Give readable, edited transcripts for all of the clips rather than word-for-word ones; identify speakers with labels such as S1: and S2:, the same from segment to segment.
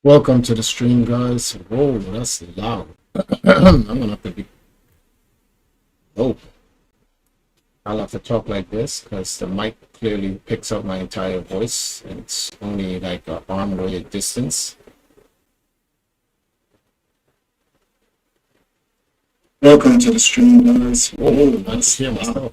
S1: Welcome to the stream, guys. Whoa, that's loud. I'm gonna have to be. Oh, I'll have to talk like this because the mic clearly picks up my entire voice, and it's only like an arm away distance. Welcome to the stream, guys. Whoa, that's hear myself.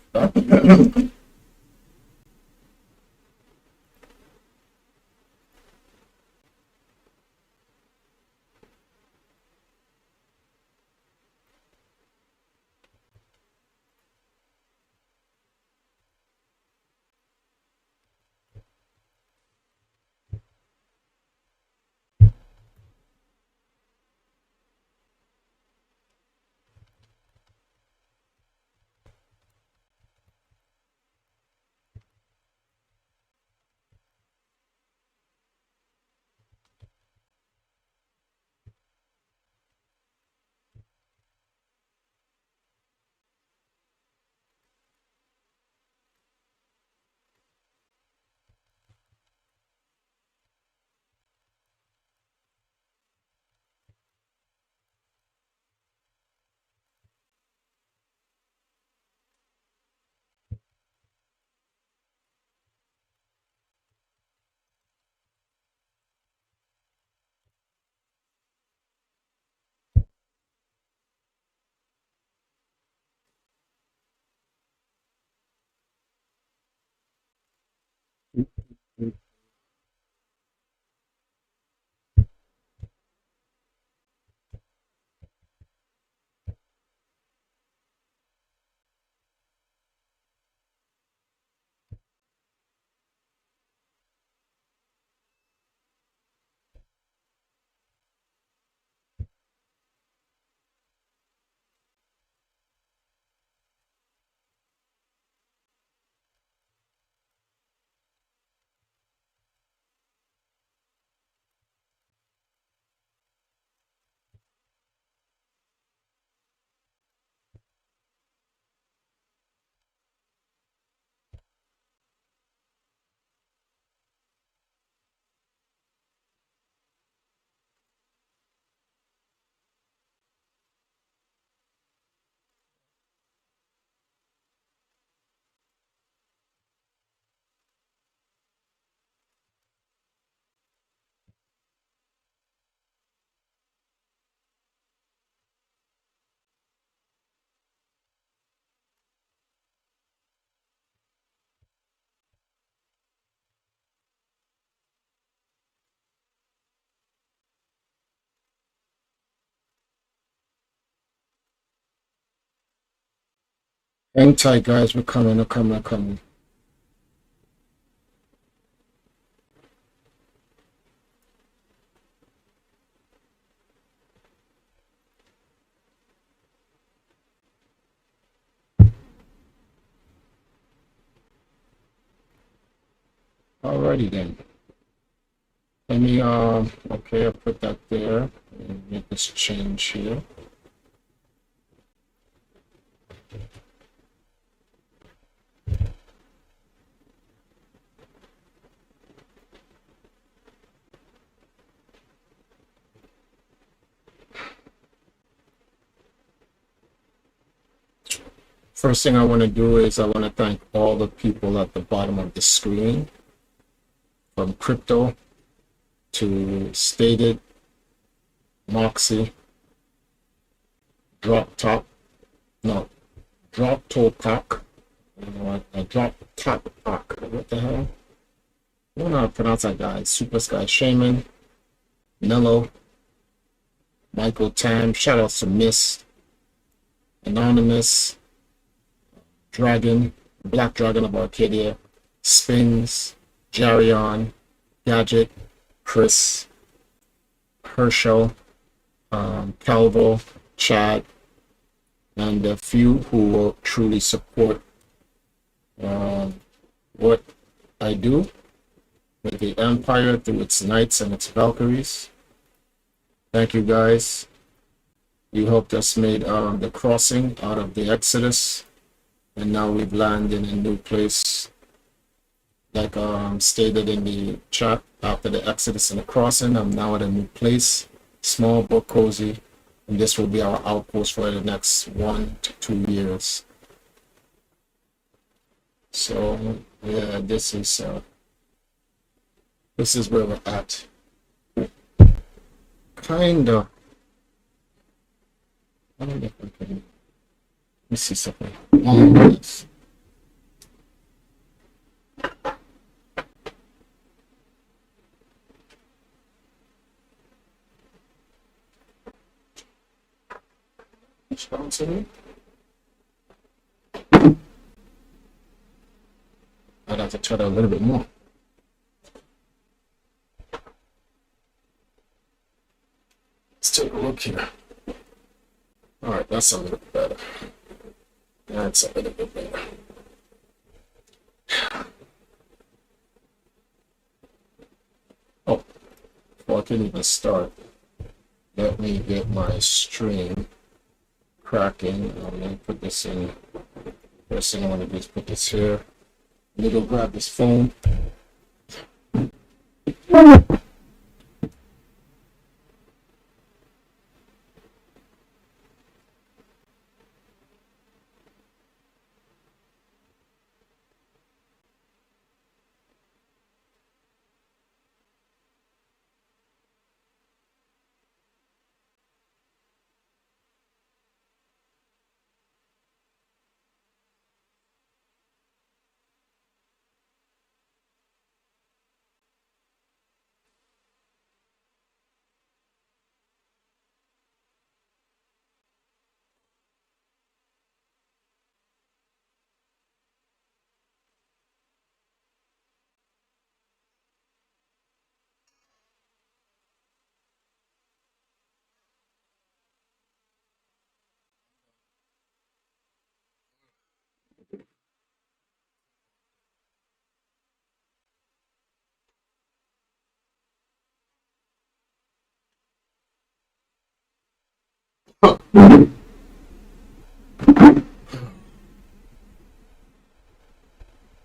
S1: Hang tight, guys. We're coming. We're coming. We're coming. Alrighty then. Let me okay, I'll put that there and make this change here. First thing I want to do is I want to thank all the people at the bottom of the screen, from Crypto to Stated, Moxie, Drop Top, no, Drop Toe Cock, Drop Top Cock, what the hell? I don't know how to pronounce that guy. Super Sky Shaman, Mellow, Michael Tam, shout out to Miss, Anonymous, Dragon, Black Dragon of Arcadia, Spins, Jarion, Gadget, Chris, Herschel, Calvo, Chad, and a few who will truly support what I do with the Empire through its Knights and its Valkyries. Thank you, guys. You helped us make the crossing out of the Exodus, and now we've landed in a new place like stated in the chat, after the Exodus and the crossing, I'm now at a new place, small but cozy, and this will be our outpost for the next 1 to 2 years. So yeah, this is where we're at. Kinda. I don't know if I can. Let me see something. Yes. Responsible. I'd have to try that a little bit more. Let's take a look here. All right, that's a little bit better. That's a little bit better. Oh, before I can even start, let me get my stream cracking. I'm gonna put this in. First thing I want to do is put this here. Let me go grab this phone.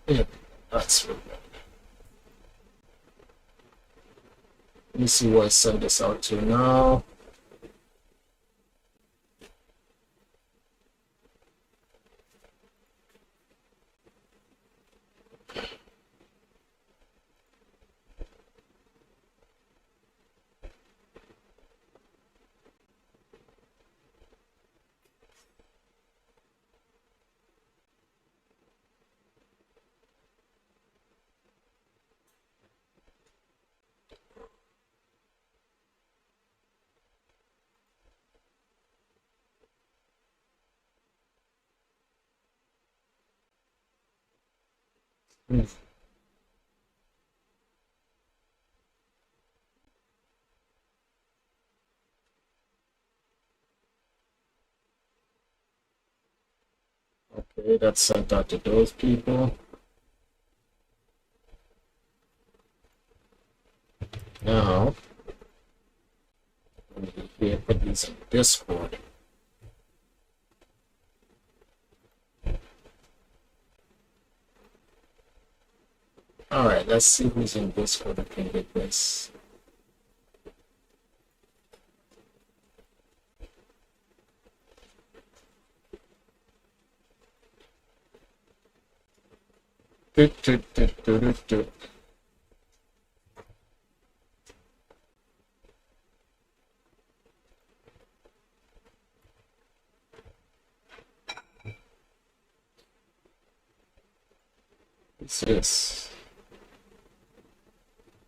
S1: Yeah, that's really good. Let me see who I send this out to now. Okay, that's sent out to those people. Now, let me here put these in Discord. All right, let's see who's in Discord that can get this. Do, do, do, do, do, do. What's this?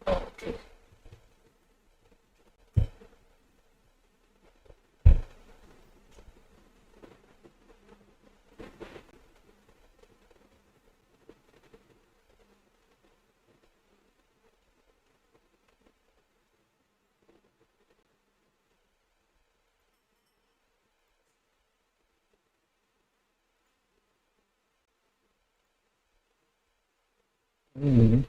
S1: Oh, okay. Mm-hmm.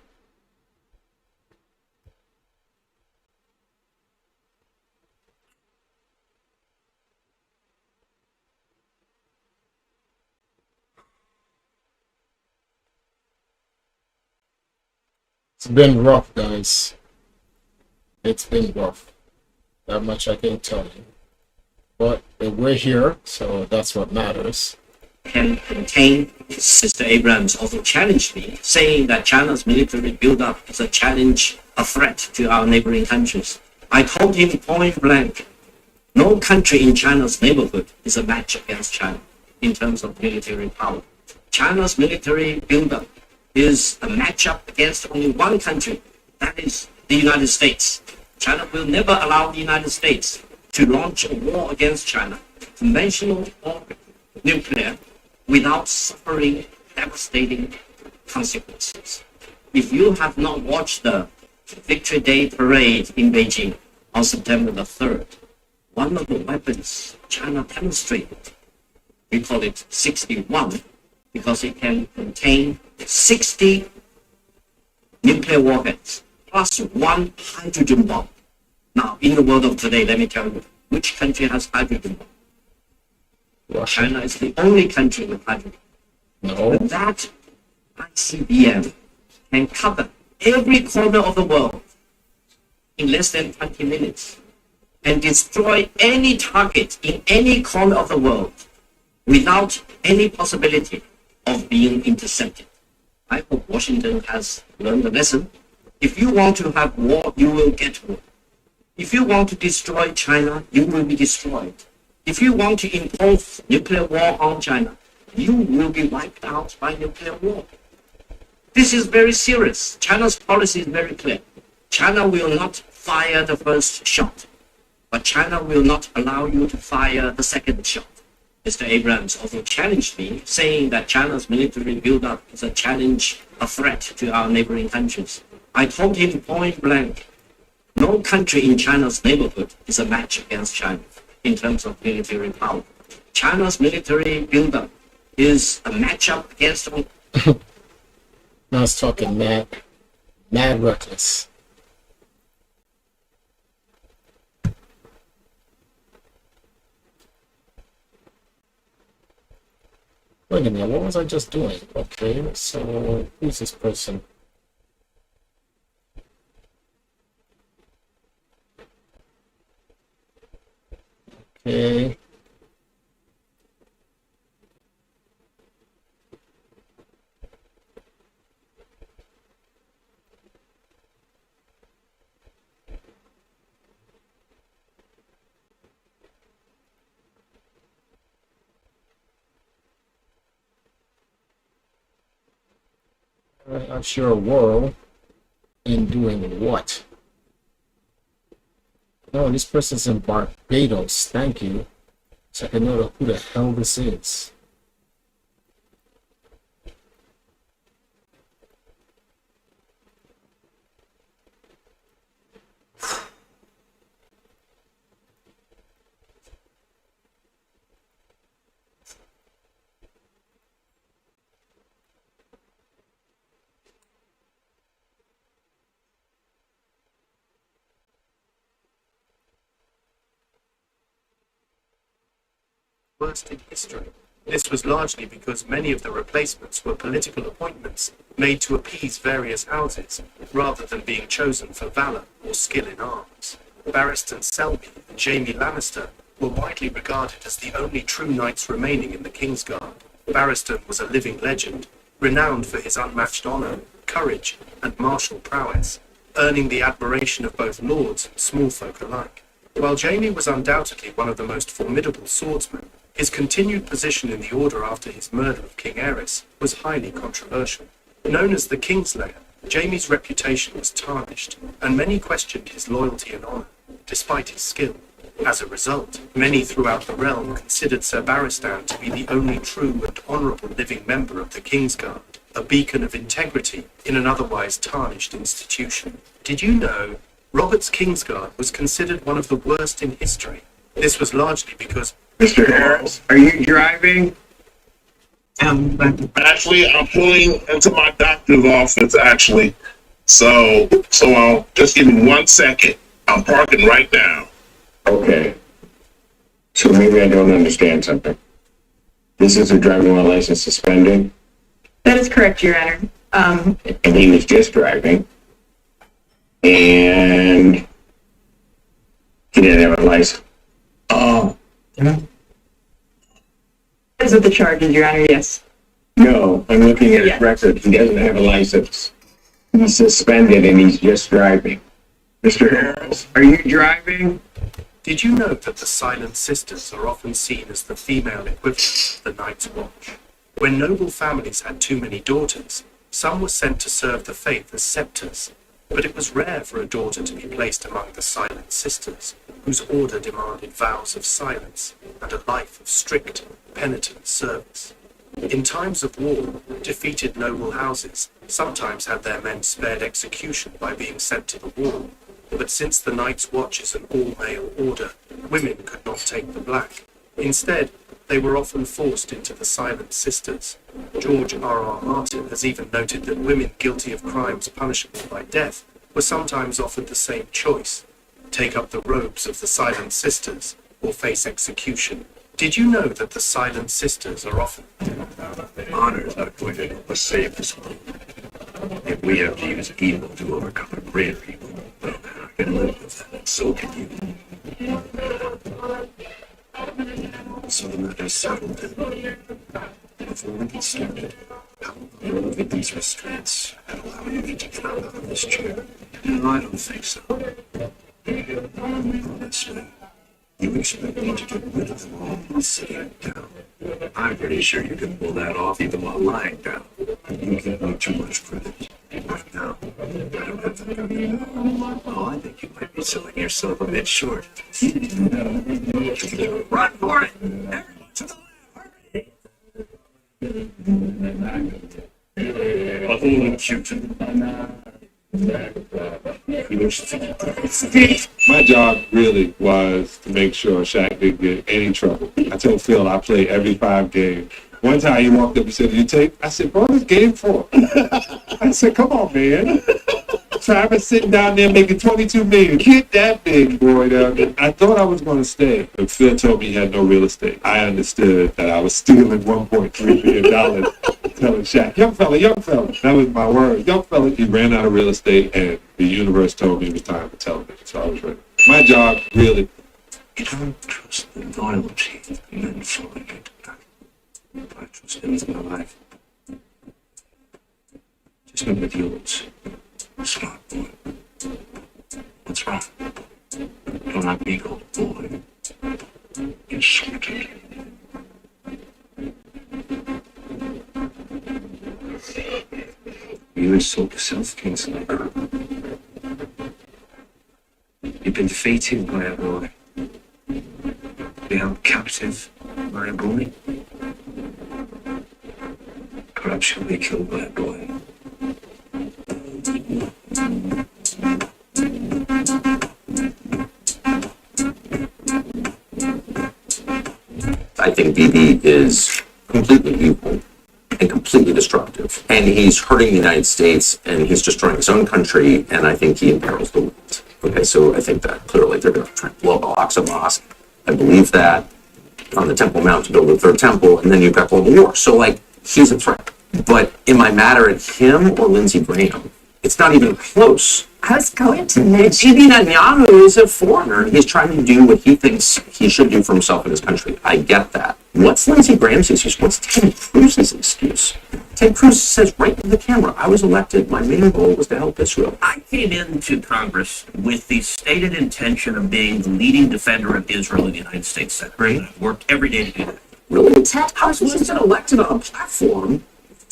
S1: It's been rough, guys. It's been rough. That much I can tell you. But we're here, so that's what matters.
S2: Can contain. Sister Abrams also challenged me, saying that China's military buildup is a challenge, a threat to our neighboring countries. I told him point blank, no country in China's neighborhood is a match against China in terms of military power. China's military buildup is a matchup against only one country, that is the United States. China will never allow the United States to launch a war against China, conventional or nuclear, without suffering devastating consequences. If you have not watched the Victory Day parade in Beijing on September the 3rd, one of the weapons China demonstrated, we call it 61, because it can contain 60 nuclear warheads plus one hydrogen bomb. Now, in the world of today, let me tell you, which country has hydrogen bomb?
S1: Russia.
S2: China is the only country with hydrogen.
S1: No.
S2: But that ICBM can cover every corner of the world in less than 20 minutes and destroy any target in any corner of the world without any possibility of being intercepted. I hope Washington has learned the lesson. If you want to have war, you will get war. If you want to destroy China, you will be destroyed. If you want to impose nuclear war on China, you will be wiped out by nuclear war. This is very serious. China's policy is very clear. China will not fire the first shot, but China will not allow you to fire the second shot. Mr. Abrams also challenged me, saying that China's military buildup is a challenge, a threat to our neighboring countries. I told him point blank, no country in China's neighborhood is a match against China in terms of military power. China's military buildup is a matchup against...
S1: Now it's talking mad reckless. Wait a minute, what was I just doing? Okay, so who's this person? Okay. I'm sure a world in doing what? Oh, this person's in Barbados. Thank you. So I can know who the hell this is.
S3: Worst in history. This was largely because many of the replacements were political appointments made to appease various houses, rather than being chosen for valour or skill in arms. Barristan Selby and Jaime Lannister were widely regarded as the only true knights remaining in the Kingsguard. Barristan was a living legend, renowned for his unmatched honour, courage, and martial prowess, earning the admiration of both lords and small folk alike. While Jaime was undoubtedly one of the most formidable swordsmen, his continued position in the Order after his murder of King Aerys was highly controversial. Known as the Kingslayer, Jaime's reputation was tarnished, and many questioned his loyalty and honour, despite his skill. As a result, many throughout the realm considered Sir Barristan to be the only true and honourable living member of the Kingsguard, a beacon of integrity in an otherwise tarnished institution. Did you know Robert's Kingsguard was considered one of the worst in history? This was largely because...
S4: Mr. Harris, are you driving?
S5: Actually, I'm pulling into my doctor's office, actually. So I'll just give me 1 second. I'm parking right now.
S4: Okay. So maybe I don't understand something. This is a driving while license suspended?
S6: That is correct, Your Honor.
S4: And he was just driving? And he didn't have a license. Oh,
S6: Those are the charges, Your Honor, yes.
S4: no, I'm looking at his
S6: Yeah.
S4: record. He doesn't have a license. He's suspended and he's just driving. Mr. Harris, are you driving?
S3: Did you know that the Silent Sisters are often seen as the female equivalent of the Night's Watch? When noble families had too many daughters, some were sent to serve the faith as septors, but it was rare for a daughter to be placed among the Silent Sisters, whose order demanded vows of silence and a life of strict, penitent service. In times of war, defeated noble houses sometimes had their men spared execution by being sent to the wall, but since the Night's Watch is an all-male order, women could not take the black. Instead, they were often forced into the Silent Sisters. George R.R. Martin has even noted that women guilty of crimes punishable by death were sometimes offered the same choice: take up the robes of the Silent Sisters or face execution. Did you know that the Silent Sisters are often...
S7: Honor is not going to help us save this world. If we have to use evil to overcome a greater evil, well, I can live with that, and so can you. So the matter's settled then. Before we get started, how will removing these restraints and allowing me to get out of this chair? No, I don't think so. Honestly, you expect me to get rid of them all while sitting down? I'm pretty sure you can pull that off even while lying down. You give me too much credit. Right now, I don't have the kind of power. Oh, I think you might be selling yourself a bit short. Run for it! Everyone to the left! A whole and cute.
S8: My job really was to make sure Shaq didn't get any trouble. I told Phil I played every 5 games. One time he walked up and said, "Did you take?" I said, "Bro, this game 4." I said, "Come on, man." Travis sitting down there making $22 million. Get that big boy down there. I thought I was going to stay, but Phil told me he had no real estate. I understood that I was stealing $1.3 million. Telling Shaq, young fella. That was my word. Young fella. He ran out of real estate, and the universe told me it was time for television, so I was ready. My job really...
S7: You don't trust the loyalty men fully get back. I trust him with my life. Just remember the odds. Smart boy. What's wrong? You're not big old boy. You're sorted. You insult yourself, Kingsley. You've been defeated by a boy. Be held captive by a boy. Perhaps you'll be killed by a boy.
S9: I think BB is completely evil and completely destructive. And he's hurting the United States, and he's destroying his own country, and I think he imperils the world. Okay, so I think that clearly they're going to try to blow up Al-Aqsa Mosque. I believe that on the Temple Mount to build a third temple, and then you've got global war. So, like, he's a threat. But am I madder at him or Lindsey Graham? It's not even close.
S6: I was going to mention.
S9: Bibi Netanyahu is a foreigner. He's trying to do what he thinks he should do for himself and his country. I get that. What's Lindsey Graham's excuse? What's Ted Cruz's excuse? Ted Cruz says right to the camera, I was elected. My main goal was to help Israel.
S2: I came into Congress with the stated intention of being the leading defender of Israel in the United States Senate.
S9: Right.
S2: I've worked every day to do that.
S9: Really? How was Lindsey elected on a platform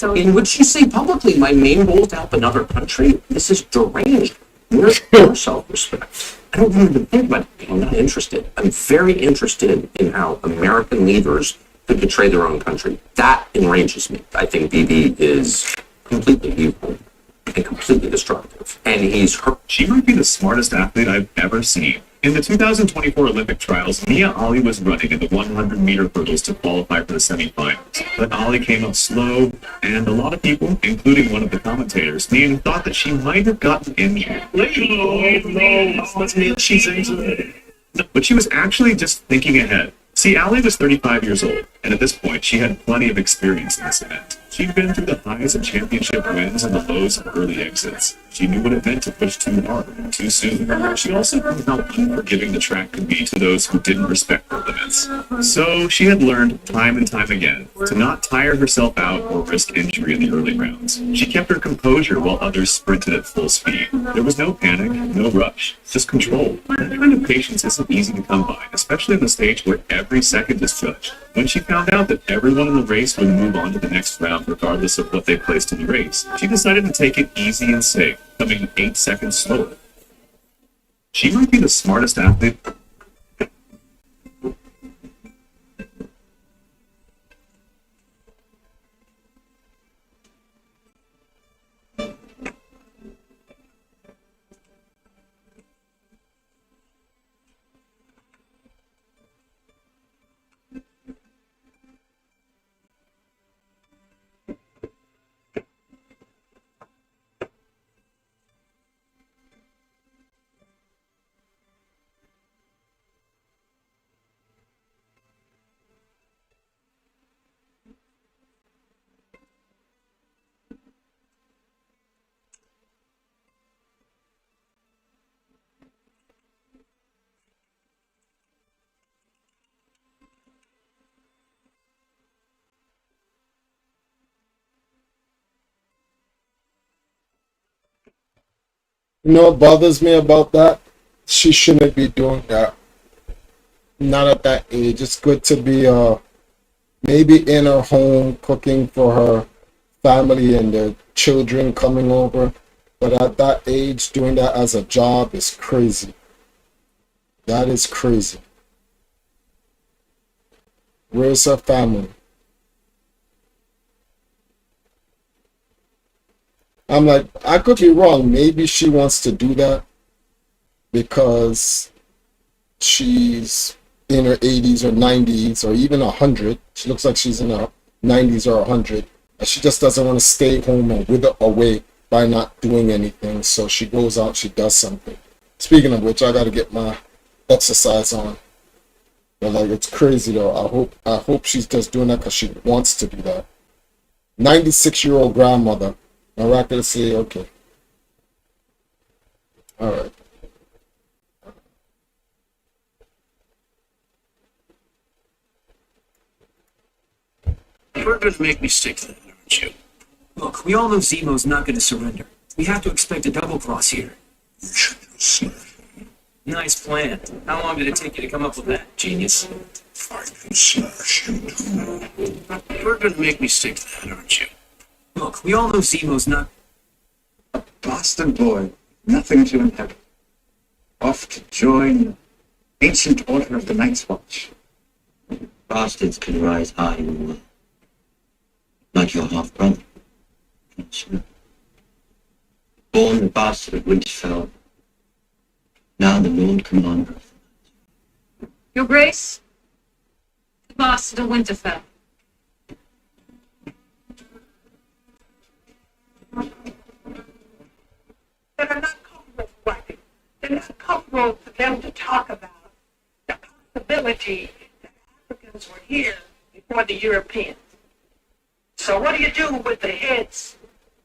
S9: in which you say publicly, my main goal is to help another country? This is deranged. Where's your self-respect? I don't even think about it. I'm not interested. I'm very interested in how American leaders could betray their own country. That enrages me. I think Bibi is completely evil and completely destructive. And he's hurt.
S10: She might be the smartest athlete I've ever seen. In the 2024 Olympic trials, Mia Ali was running in the 100-meter hurdles to qualify for the semifinals. But Ali came up slow, and a lot of people, including one of the commentators, thought that she might have gotten injured. But she was actually just thinking ahead. See, Ali was 35 years old, and at this point, she had plenty of experience in this event. She'd been through the highs of championship wins and the lows of early exits. She knew what it meant to push too hard and too soon. She also knew how unforgiving the track could be to those who didn't respect the limits. So she had learned time and time again to not tire herself out or risk injury in the early rounds. She kept her composure while others sprinted at full speed. There was no panic, no rush, just control. That kind of patience isn't easy to come by, especially on the stage where every second is judged. When she found out that everyone in the race would move on to the next round regardless of what they placed in the race, she decided to take it easy and safe, coming 8 seconds slower. She might be the smartest athlete.
S1: You know what bothers me about that? She shouldn't be doing that. Not at that age. It's good to be maybe in her home cooking for her family and their children coming over. But at that age, doing that as a job is crazy. That is crazy. Where's her family? I'm like, I could be wrong. Maybe she wants to do that because she's in her 80s or 90s or even 100. She looks like she's in her 90s or 100. And she just doesn't want to stay home and wither away by not doing anything. So she goes out, she does something. Speaking of which, I got to get my exercise on. But like, it's crazy though. I hope she's just doing that because she wants to do that. 96-year-old grandmother. Miraculously, okay. All right.
S7: You're going to make me sick then, aren't you?
S11: Look, we all know Zemo's not going to surrender. We have to expect a double cross here.
S7: You should smash him.
S11: Nice plan. How long did it take you to come up with that, genius?
S7: I can smash him too. You're going to make me sick then, aren't you?
S11: Look, we all know Zemo's not...
S12: A bastard boy, nothing to inherit. Off to join ancient order of the Night's Watch.
S13: Bastards can rise high in the world. Like your half-brother. Born the bastard of Winterfell. Now the Lord Commander of the
S14: Your Grace, the bastard of Winterfell.
S15: That are not comfortable for white people. They're not comfortable for them to talk about the possibility that Africans were here before the Europeans. So what do you do with the heads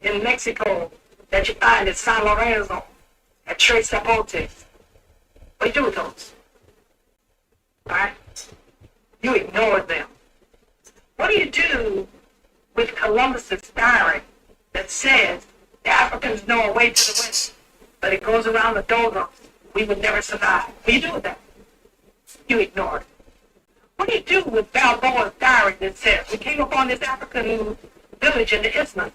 S15: in Mexico that you find at San Lorenzo, at Tres Zapotes? What do you do with those? Right? You ignore them. What do you do with Columbus's diary that says the Africans know a way to the west, but it goes around the doldrums? We would never survive. What do you do with that? You ignore it. What do you do with Balboa's diary that says we came upon this African village in the isthmus?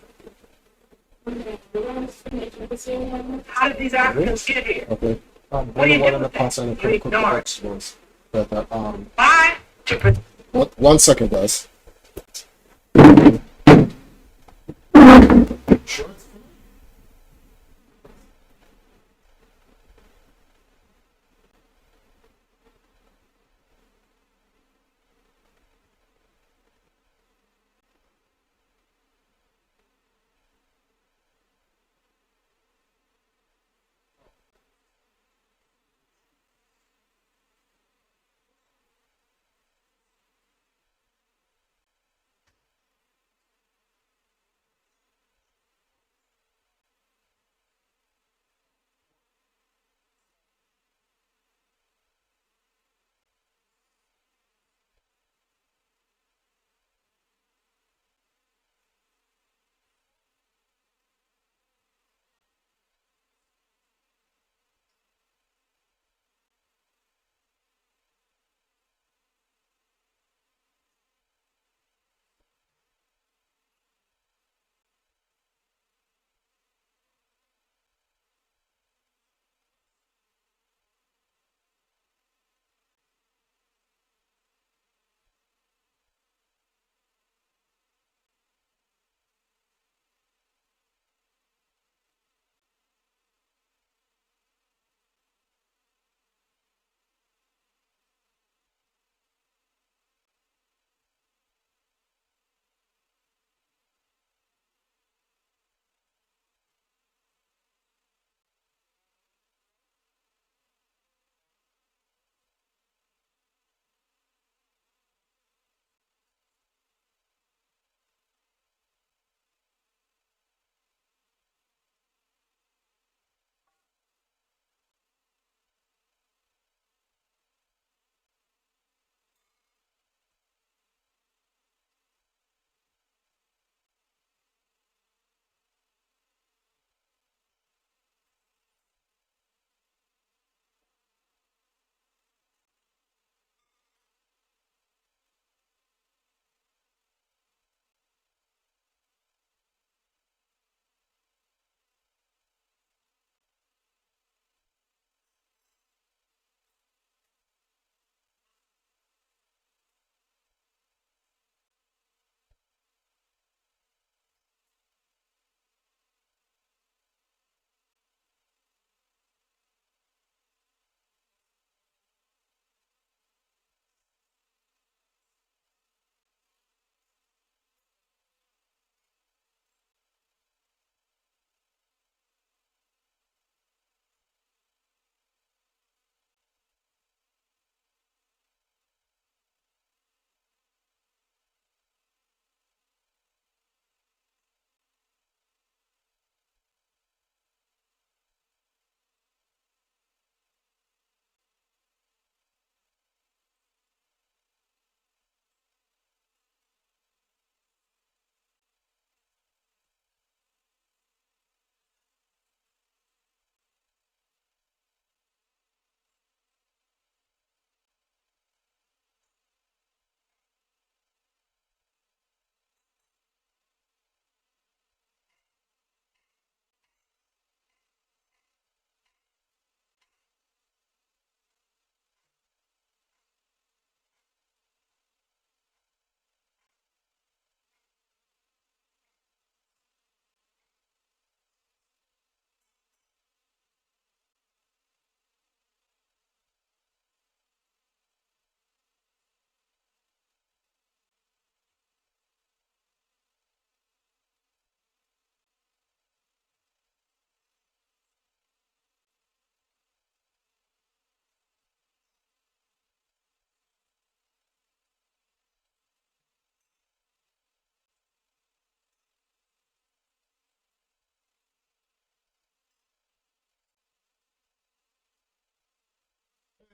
S15: How did these Africans get here?
S1: Okay.
S15: What do you do with that? You ignore it. Why?
S1: One second, guys.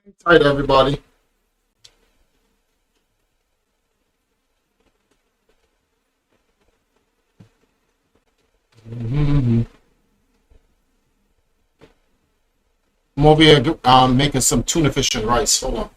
S1: All right, everybody. I'm over here making some tuna fish and rice. Hold on.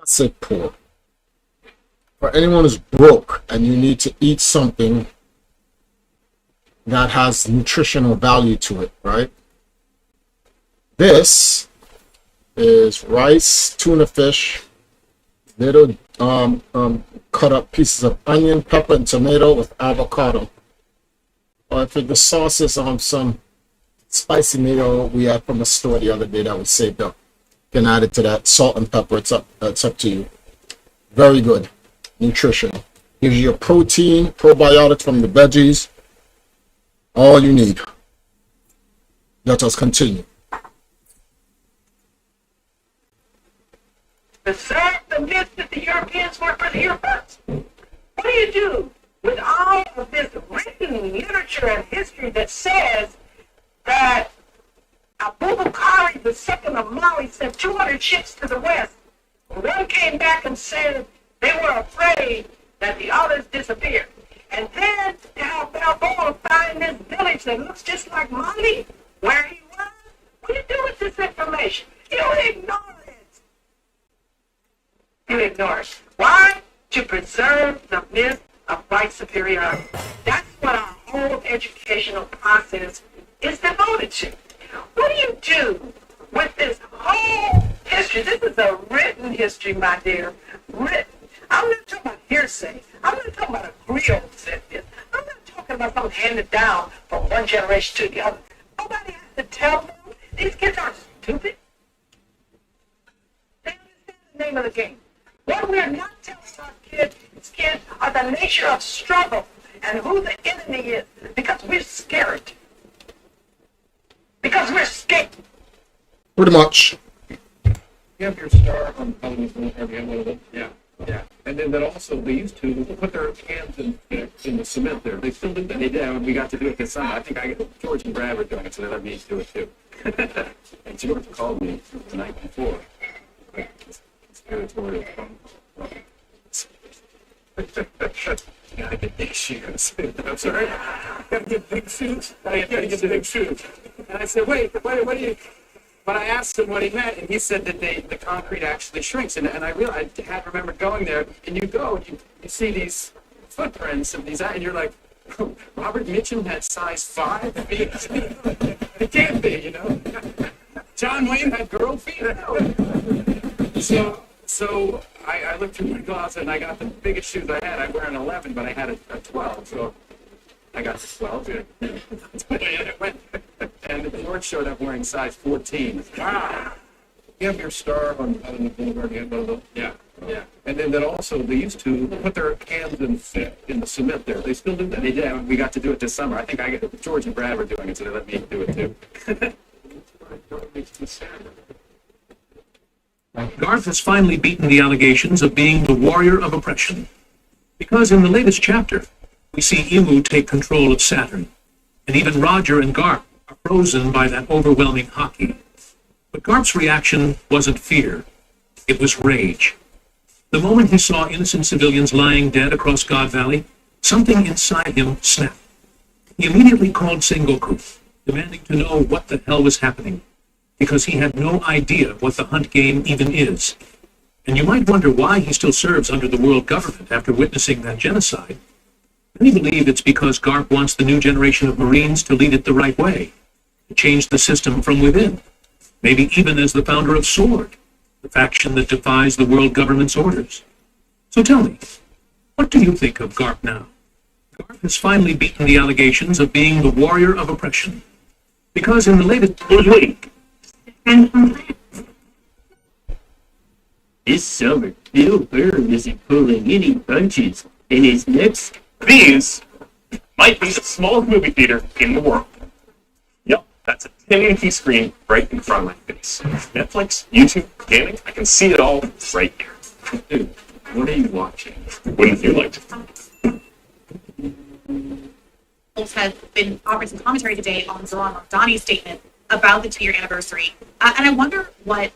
S1: say poor. For anyone who's broke and you need to eat something that has nutritional value to it, right? This is rice, tuna fish, little cut up pieces of onion, pepper, and tomato with avocado. Or if the sauce is some spicy meat we had from a store the other day that we saved up, you can add it to that. Salt and pepper. It's up to you. Very good. Nutritional. Gives you your protein, probiotics from the veggies. All you need. Let us continue.
S15: Preserve the myth that the Europeans were here first. What do you do with all of this written literature and history that says that Abubakar II of Mali sent 200 ships to the west? One came back and said they were afraid that the others disappeared. And then to have Balboa find this village that looks just like Mali, where he was. What do you do with this information? You ignore it. You ignore it. Why? To preserve the myth of white superiority. That's what our whole educational process is devoted to. What do you do with this whole history? This is a written history, my dear. Written. I'm not talking about hearsay. I'm not talking about a griot said this. I'm not talking about something handed down from one generation to the other. Nobody has to tell them. These kids aren't stupid. They understand the name of the game. What we're not telling our kids are the nature of struggle and who the enemy is, because we're scared. Because we're scared.
S1: Pretty much.
S16: You have your star on television, one of them. Yeah, yeah. And then that also, they used to put their hands in the cement there. They still do that? They did, and we got to do it this summer. I think George and Brad were doing it, so they let me do it too. And George called me the night before. Conspiratorial. Yeah, I get big shoes. I'm sorry? I gotta get big shoes? I gotta get the big shoes. And I said, wait, what do you... But I asked him what he meant, and he said that the concrete actually shrinks. And I realized, I had remembered going there, and you go, and you see these footprints of these, and you're like, Robert Mitchum had size 5? I mean, it can't be, you know? John Wayne had girl feet? No. So I looked through my closet, and I got the biggest shoes I had. I wear an 11, but I had a 12, so I got the 12. And it went. And George showed up wearing size 14. Wow. You have your star on the Boulevard logo? Yeah, yeah. And then that also, they used to put their hands in the cement there. They still do that? They did. We got to do it this summer. I think George and Brad were doing it, so they let me do it too.
S17: Garth has finally beaten the allegations of being the warrior of oppression. Because in the latest chapter, we see Imu take control of Saturn, and even Roger and Garth are frozen by that overwhelming hockey. But Garth's reaction wasn't fear, it was rage. The moment he saw innocent civilians lying dead across God Valley, something inside him snapped. He immediately called Sengoku, demanding to know what the hell was happening, because he had no idea what the hunt game even is. And you might wonder why he still serves under the world government after witnessing that genocide. Many believe it's because Garp wants the new generation of Marines to lead it the right way, to change the system from within, maybe even as the founder of SWORD, the faction that defies the world government's orders. So tell me, what do you think of Garp now? Garp has finally beaten the allegations of being the warrior of oppression. Because in the latest...
S18: This summer, Bill Burr isn't pulling any punches, and his next...
S10: These might be the smallest movie theater in the world. Yep, that's a 1080p screen right in front of my face. Netflix, YouTube, gaming, I can see it all right here.
S16: Dude, what are you watching?
S10: Wouldn't you like to?
S19: Has been offering some commentary today on Zoran Mamdani's statement about the 2-year anniversary. And I wonder what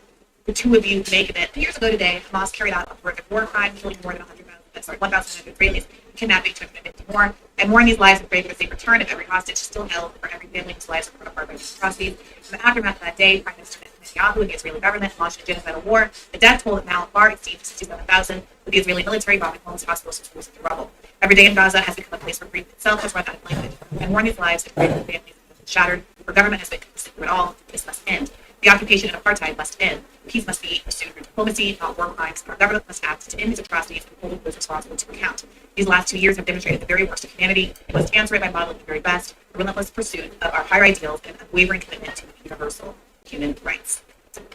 S19: the two of you make of it. 2 years ago today, Hamas carried out a horrific war crime, killing more than 1,100 Israelis, kidnapping 250 more, and more in these lives and praying for the safe return of every hostage still held, for every family whose lives were part of barbaric atrocities. In the aftermath of that day, Prime Minister Netanyahu and the Israeli government launched a genocidal war. The death toll now far exceeds 67,000, with the Israeli military bombing homes, hospitals, and schools into rubble. Every day in Gaza has become a place where grief itself has run out of language, and mourn these lives and grief the families have been shattered. Our government has been complicit through it all. This must end. The occupation and apartheid must end. Peace must be pursued through diplomacy, not war crimes. Our government must act to end these atrocities and hold those responsible to account. These last 2 years have demonstrated the very worst of humanity. We must answer it by modeling the very best, the relentless pursuit of our higher ideals and an unwavering commitment to universal human rights.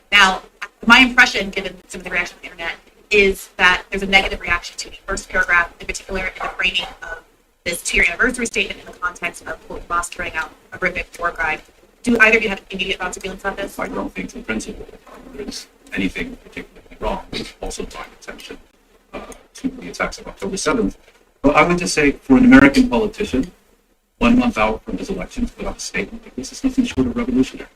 S19: Now, my impression, given some of the reaction on the internet, is that there's a negative reaction to the first paragraph, in particular, in the framing of this 2-year anniversary statement in the context of quote, Hamas carrying out a horrific war crime. Do either of you have immediate thoughts or feelings about this?
S20: I don't think in principle there's anything particularly wrong. Also drawing attention to the attacks of October 7th. But I would just say, for an American politician, 1 month out from his election, to put out a statement like this is nothing short of revolutionary.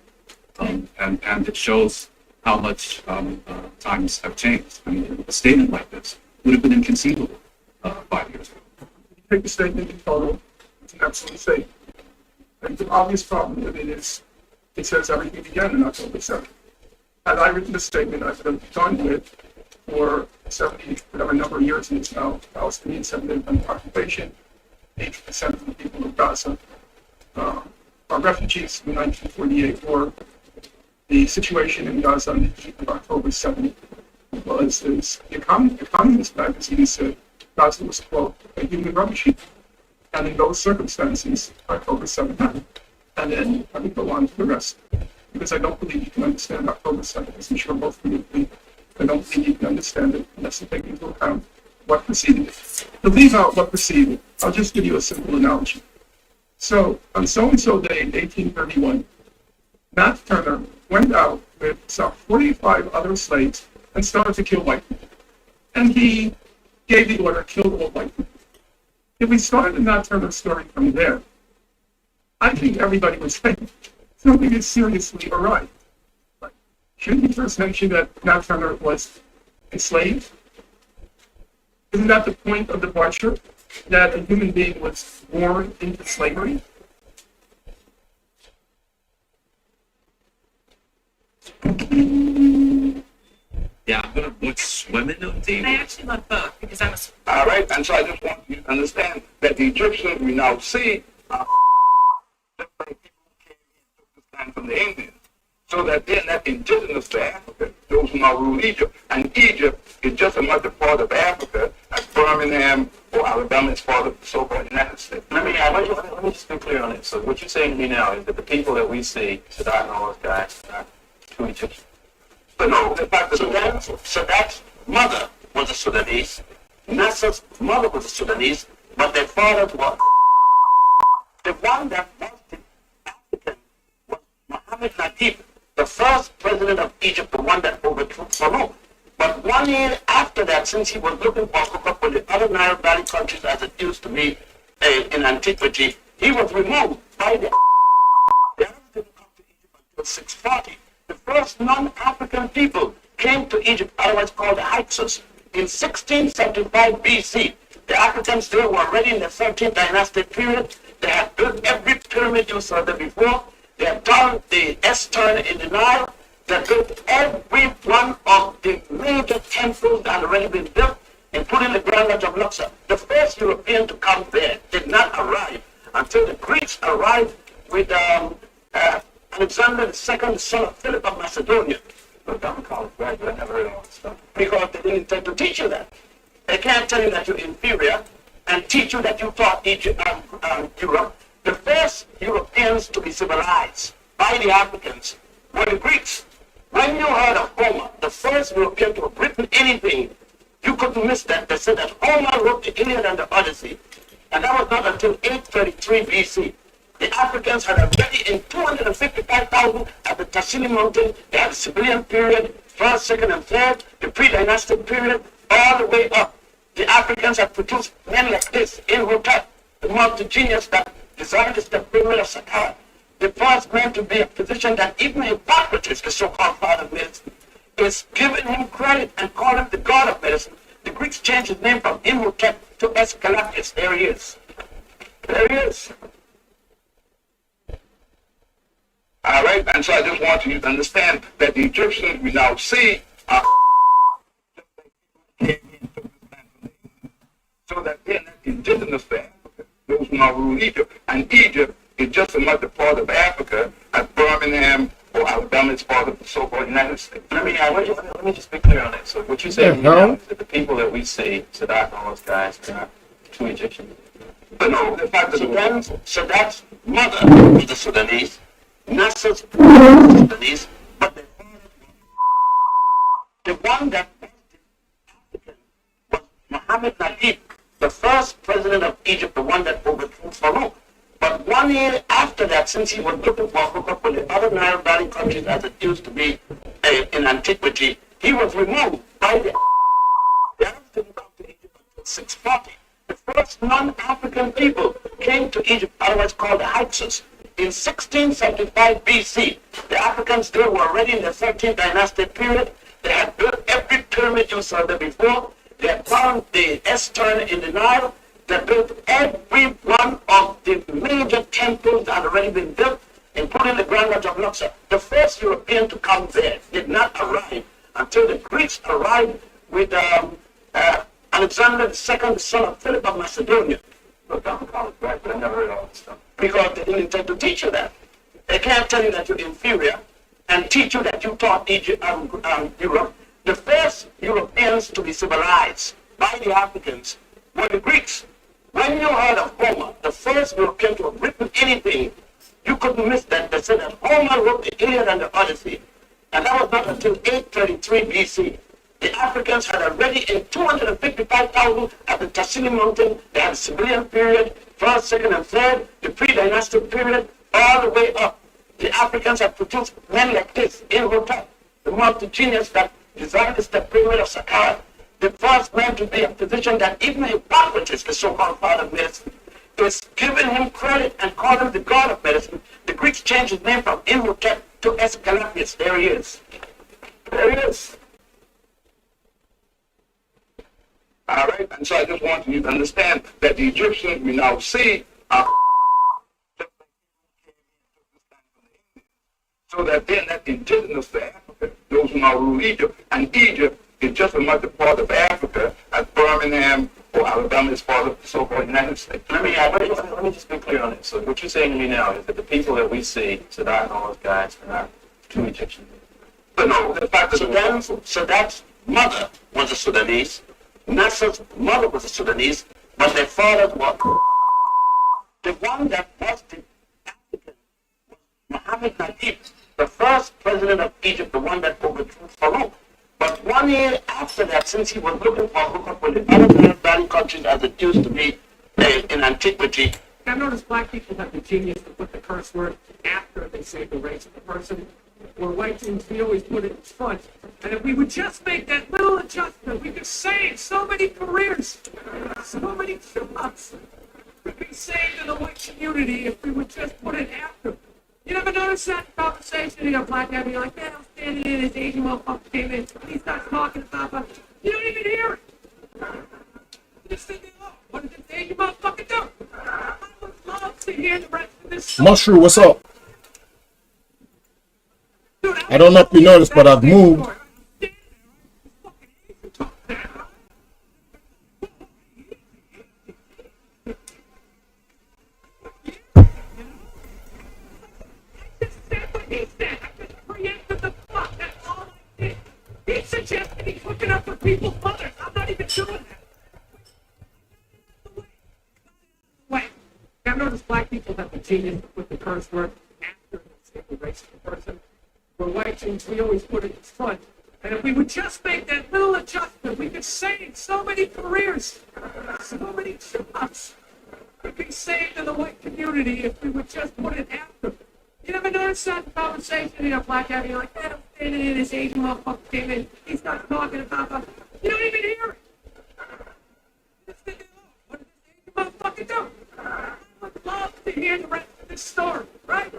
S20: And it shows how much times have changed. I mean, a statement like this would have been inconceivable 5 years ago.
S21: Take the statement in total. It's an absolute statement. And the obvious problem with it is it says everything began in October 7th. Had I written the statement, I would have done with for 70, whatever number of years it is now, Palestinians have lived under occupation. 80% of the people of Gaza are refugees in the 1948 war. The situation in Gaza on the eve of October 7th was, as the Economist magazine said, Gaza was, quote, a human rubbish heap. And in those circumstances, October 7th happened. And then I would go on to the rest. Because I don't believe you can understand October 7th, as I'm sure both of you agree. I don't think you can understand it unless you take into account what preceded it. To leave out what preceded it, I'll just give you a simple analogy. So, on so-and-so day in 1831, Nat Turner went out with some 45 other slaves and started to kill white people. And he gave the order, kill all white people. If we started the Nat Turner story from there, I think everybody would say, something is seriously awry. Like, shouldn't we first mention that Nat Turner was enslaved? Isn't that the point of departure? That a human being was born into slavery?
S7: Yeah, I'm gonna put swimming on the
S19: I actually love both because I was.
S5: All right, and so I just want you to understand that the Egyptians we now see are different people who came in and took the land from the Indians. So that they're not indigenous to Africa, those who now rule Egypt. And Egypt is just as much a part of Africa as Birmingham or Alabama is part of the so-called United States.
S22: Let me just be clear on it. So what you're saying to me now is that the people that we see, Sadat and all those guys, are true Egyptians.
S5: But no, in fact, Sadat's mother was a Sudanese. Nasser's mother was a Sudanese, but their father was. The one that was the African was Mohammed Naguib, the first president of Egypt, the one that overthrew Farouk. But 1 year after that, since he was looking for hookup with the other Nile Valley countries as it used to be in antiquity, he was removed by the Arabs didn't come to Egypt until 640. The first non-African people came to Egypt, otherwise called the Hyksos, in 1675 BC. The Africans there were already in the 13th dynasty period. They had built every pyramid you saw there before. They had done the S-turn in the Nile. They had built every one of the major temples that had already been built, including the Grand Lodge of Luxor. The first European to come there did not arrive until the Greeks arrived with Alexander II, the son of Philip of Macedonia. But I'm a college graduate, I never heard of all this stuff. Because they didn't intend to teach you that. They can't tell you that you're inferior and teach you that you taught Egypt, Europe. The first Europeans to be civilized by the Africans were the Greeks. When you heard of Homer, the first European to have written anything, you couldn't miss that. They said that Homer wrote the Iliad and the Odyssey, and that was not until 833 BC. The Africans had already in 255,000 at the Tassili Mountain. They had the Siberian period, first, second, and third, the pre-dynastic period, all the way up. The Africans had produced men like this, Imhotep, the multi-genius that designed the pyramid of Saqqara. The first man to be a physician that even Hippocrates, the so-called father of medicine, is giving him credit and calling him the god of medicine. The Greeks changed his name from Imhotep to Aesculapius. There he is. There he is. All right, and so I just want you to understand that the Egyptians we now see are so that they're not indigenous to Africa, those who now rule Egypt. And Egypt is just as much a part of Africa as Birmingham or Alabama is part of the so-called United States.
S22: Let me just be clear on it. So what you're saying now is that the people that we see, Sadat and all those guys, are not true Egyptians.
S5: But no, the fact that Sadat's mother was the Sudanese, Nasser's was the Sudanese, but the one that was African was Mohammed Najib, the first president of Egypt, the one that overthrew Farouk. But 1 year after that, since he was looking for a hookup with the other Nile Valley countries as it used to be in antiquity, he was removed by the Arabs didn't come to Egypt until 640. The first non-African people came to Egypt, otherwise called the Hyksos, in 1675 BC. The Africans there were already in the 13th dynasty period. They had built every pyramid you saw there before. They had found the S-turn in the Nile. They built every one of the major temples that had already been built, including the Grand Lodge of Luxor. The first European to come there did not arrive until the Greeks arrived with Alexander II, the son of Philip of Macedonia. Look, I'm a college graduate, I never heard all this stuff. Because they didn't intend to teach you that. They can't tell you that you're inferior and teach you that you taught Egypt, Europe. The first Europeans to be civilized by the Africans were the Greeks. When you heard of Homer, the first European to have written anything, you couldn't miss that. They said that Homer wrote the Iliad and the Odyssey. And that was not until 833 BC. The Africans had already in 255,000 at the Tassili Mountain. They had a civilian period, first, second, and third, the pre-dynastic period, all the way up. The Africans had produced men like this in Hotep, the multi-genius that designed the pyramid of Saqqara. The first man to be a physician that even Hippocrates, the so-called father of medicine, is giving him credit and calling him the god of medicine. The Greeks changed his name from Imhotep to Aesculapius. There he is. There he is. All right, and so I just want you to understand that the Egyptians we now see are so that they're not indigenous to Africa, those who now rule Egypt. And Egypt is just as much a part of Africa as Birmingham or Alabama is part of the so-called United States.
S22: Let me just be clear on it. So what you're saying to me now is that the people that we see, Sadat and all those guys, are not true Egyptians.
S5: But no, the fact that Sadat's mother was a Sudanese, Nasser's mother was a Sudanese, but their fathers were the one that was the African was Mohammed Najib, the first president of Egypt, the one that overthrew Farouk. But 1 year after that, since he was looking for a hookup with the other Nile Valley countries as it used to be in antiquity.
S16: I've noticed black people have the genius to put the curse word after they say the race of the person. Where white teams, we always put it in front. And if we would just make that little adjustment, we could save so many careers, so many jobs. We could save in the white community if we would just put it after. You never notice that conversation? You know, black guy be like, yeah, I'm standing in, this Asian motherfucker came in, he starts talking about it. You don't even hear it. You just think, oh, what did this Asian motherfucker do? I would love to hear the rest of this story.
S1: Mushroom, what's up? I don't know if you noticed, but I've moved.
S16: He suggested he's looking up for people's mothers. I'm not even doing that. Wait, I've noticed black people have the genius to put the curse word after they say the race of the person. For white teams, we always put it in front. And if we would just make that little adjustment, we could save so many careers, so many jobs. Could be saved in the white community if we would just put it after. You never notice that conversation? You know, black guy be like, yeah, I'm standing in, this Asian motherfucker came in, he starts talking about it. You don't even hear it. Just think, oh, what did this Asian motherfucker do? I would love to hear the rest of this story, right?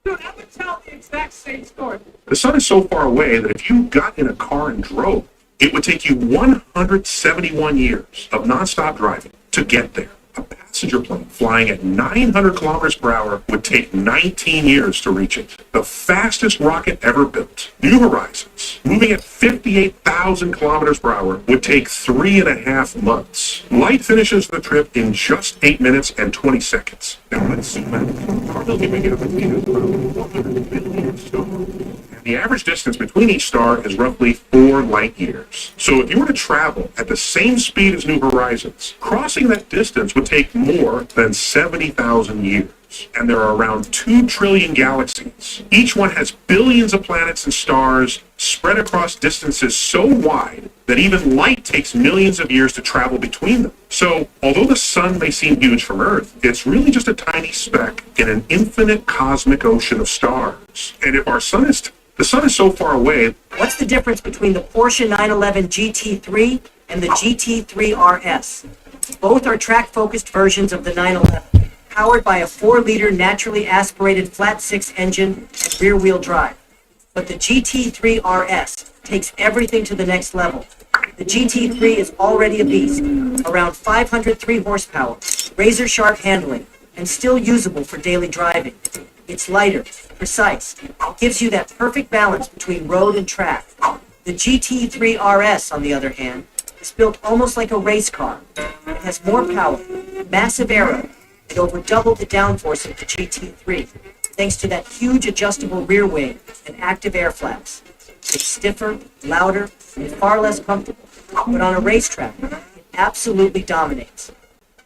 S16: Dude, I would tell the exact same story.
S3: The sun is so far away that if you got in a car and drove, it would take you 171 years of nonstop driving to get there. A passenger plane flying at 900 kilometers per hour would take 19 years to reach it. The fastest rocket ever built, New Horizons, moving at 58,000 kilometers per hour, would take 3.5 months. Light finishes the trip in just 8 minutes and 20 seconds. Now let's zoom out. Our giving it a around 100 billion stars. The average distance between each star is roughly 4 light years. So if you were to travel at the same speed as New Horizons, crossing that distance would take more than 70,000 years. And there are around 2 trillion galaxies. Each one has billions of planets and stars spread across distances so wide that even light takes millions of years to travel between them. So, although the sun may seem huge from Earth, it's really just a tiny speck in an infinite cosmic ocean of stars. And if the sun is so far away.
S4: What's the difference between the Porsche 911 GT3 and the GT3 RS? Both are track-focused versions of the 911, powered by a 4-liter naturally aspirated flat-six engine and rear-wheel drive. But the GT3 RS takes everything to the next level. The GT3 is already a beast, around 503 horsepower, razor-sharp handling, and still usable for daily driving. It's lighter, precise, gives you that perfect balance between road and track. The GT3 RS, on the other hand, is built almost like a race car. It has more power, massive aero, and over double the downforce of the GT3, thanks to that huge adjustable rear wing and active air flaps. It's stiffer, louder, and far less comfortable, but on a racetrack, it absolutely dominates.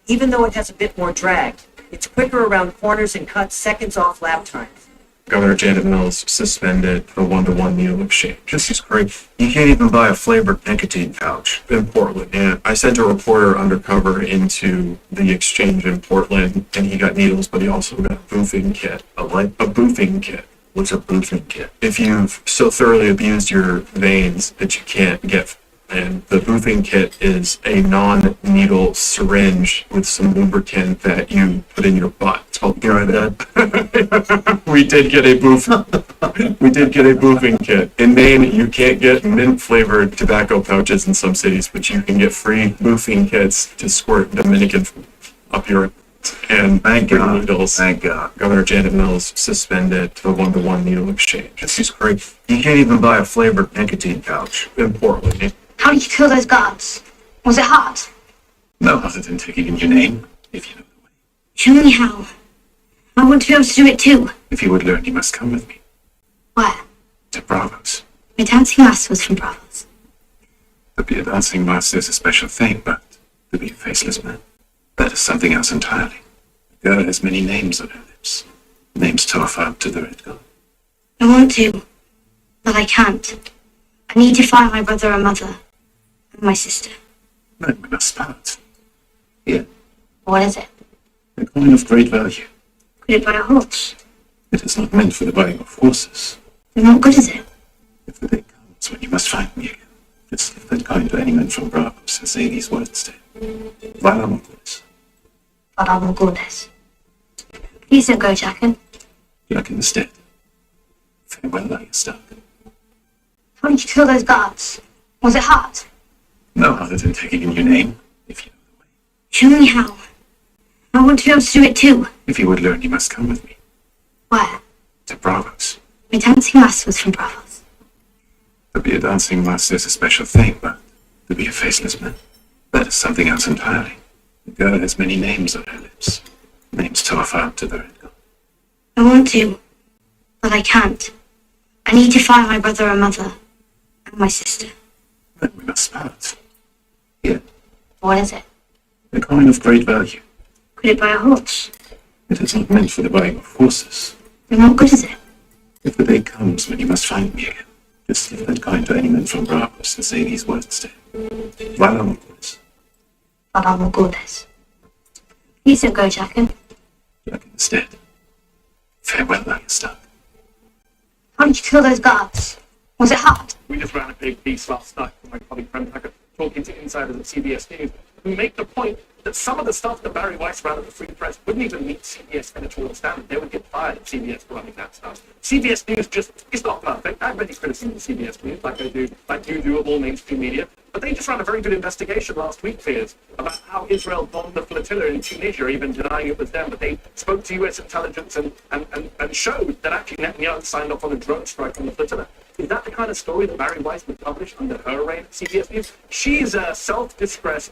S4: Even though it has a bit more drag, it's quicker around corners and cuts seconds off lap times.
S7: Governor Janet Mills suspended the one-to-one needle exchange. This is great. You can't even buy a flavored nicotine pouch in Portland. And I sent a reporter undercover into the exchange in Portland, and he got needles, but he also got a boofing kit. A boofing kit. What's a boofing kit? If you've so thoroughly abused your veins that you can't get. And the boofing kit is a non-needle syringe with some lubricant that you put in your butt. It's called that. We did get a boofing kit. In Maine, you can't get mint-flavored tobacco pouches in some cities, but you can get free boofing kits to squirt Dominican up your and thank God. Needles. Thank God. Governor Janet Mills suspended the one-to-one needle exchange. This is great. You can't even buy a flavored nicotine pouch in Portland.
S8: How did you kill those guards? Was it hard?
S7: No, other than taking in your name, if you know the way.
S8: Show me how. I want to be able to do it too.
S7: If you would learn, you must come with me.
S8: Where?
S7: To Bravos.
S8: My dancing master was from Bravos.
S7: To be a dancing master is a special thing, but to be a faceless man, that is something else entirely. The girl has many names on her lips. Names to offer up to the Red God.
S8: I want to, but I can't. I need to find my brother and mother. And my sister.
S7: Then we must part. Here.
S8: What is it?
S7: A coin of great value.
S8: Could it buy a horse?
S7: It is not meant for the buying of horses.
S8: Then what good is it?
S7: If the day comes when you must find me again, just give that coin to any man from Bravos and say these words to him. Valamogules.
S8: Valamogules. Please don't go, Jackin.
S7: Jackin is dead. Farewell, I stuck.
S8: How did you kill those guards? Was it hard?
S7: No, other than taking in your name, if you know the way.
S8: Show me how. I want to be able to do it too.
S7: If you would learn, you must come with me.
S8: Where?
S7: To Bravos.
S8: My dancing master was from Bravos.
S7: To be a dancing master is a special thing, but to be a faceless man, that is something else entirely. The girl has many names on her lips. Names to offer up to the Red God.
S8: I want to, but I can't. I need to find my brother and mother. And my sister.
S7: Then we must part. Here.
S8: What is it?
S7: A coin of great value.
S8: Could it buy a horse?
S7: It is not meant for the buying of horses.
S8: Then what good is it?
S7: If the day comes when you must find me again, just give that coin to any man from Bravos and say these words to him. Valamogules.
S8: Valamogules. Please don't go, Jackin.
S7: Jackin is dead. Farewell, I stuck.
S8: How did you kill those guards? Was it hard?
S22: We just ran a big piece last night with my colleague Brent Hackett talking to insiders at CBS News who make the point that some of the stuff that Barry Weiss ran at the Free Press wouldn't even meet CBS editorial standard. They would get fired at CBS for running that stuff. CBS News just is not perfect. I have many criticisms of CBS News, like you do of all mainstream media. But they just ran a very good investigation last week, Piers, about how Israel bombed the flotilla in Tunisia, even denying it was them. But they spoke to US intelligence and showed that actually Netanyahu signed off on a drone strike on the flotilla. Is that the kind of story that Barry Weiss would publish under her reign at CBS News? She's a self-described,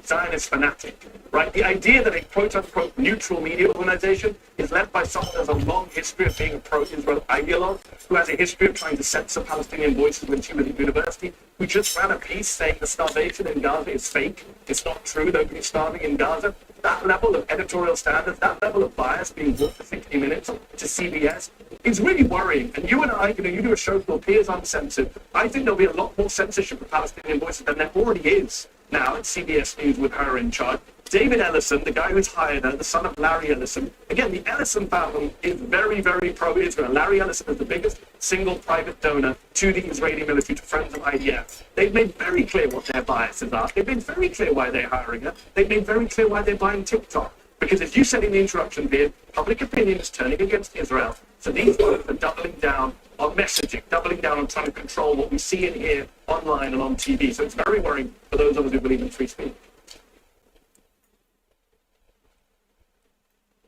S22: Zionist fanatic, right? The idea that a quote-unquote neutral media organization is led by someone who has a long history of being a pro-Israel ideologue, who has a history of trying to censor Palestinian voices when she was at university, who just ran a piece saying the starvation in Gaza is fake, it's not true, nobody's starving in Gaza. That level of editorial standards, that level of bias being brought for 60 minutes to CBS is really worrying. And you and I, you do a show called Piers Uncensored. I think there'll be a lot more censorship of Palestinian voices than there already is now at CBS News with her in charge. David Ellison, the guy who's hired her, the son of Larry Ellison. Again, the Ellison family is very, very pro-Israel. Larry Ellison is the biggest single private donor to the Israeli military, to Friends of IDF. They've made very clear what their biases are. They've made very clear why they're hiring her. They've made very clear why they're buying TikTok. Because as you said in the introduction, Beard, public opinion is turning against Israel. So these folks are doubling down on messaging, doubling down on trying to control what we see and hear online and on TV. So it's very worrying for those of us who believe in free speech.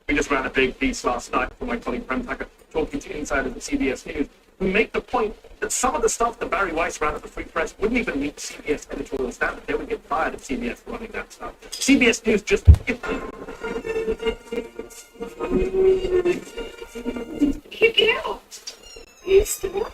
S22: We just ran a big piece last night from my colleague Prem Thacker talking to insiders at CBS News who make the point that some of the stuff that Barry Weiss ran at the Free Press wouldn't even meet CBS editorial standard. They would get fired at CBS for running that stuff. CBS News just...
S15: Kick it out. You still?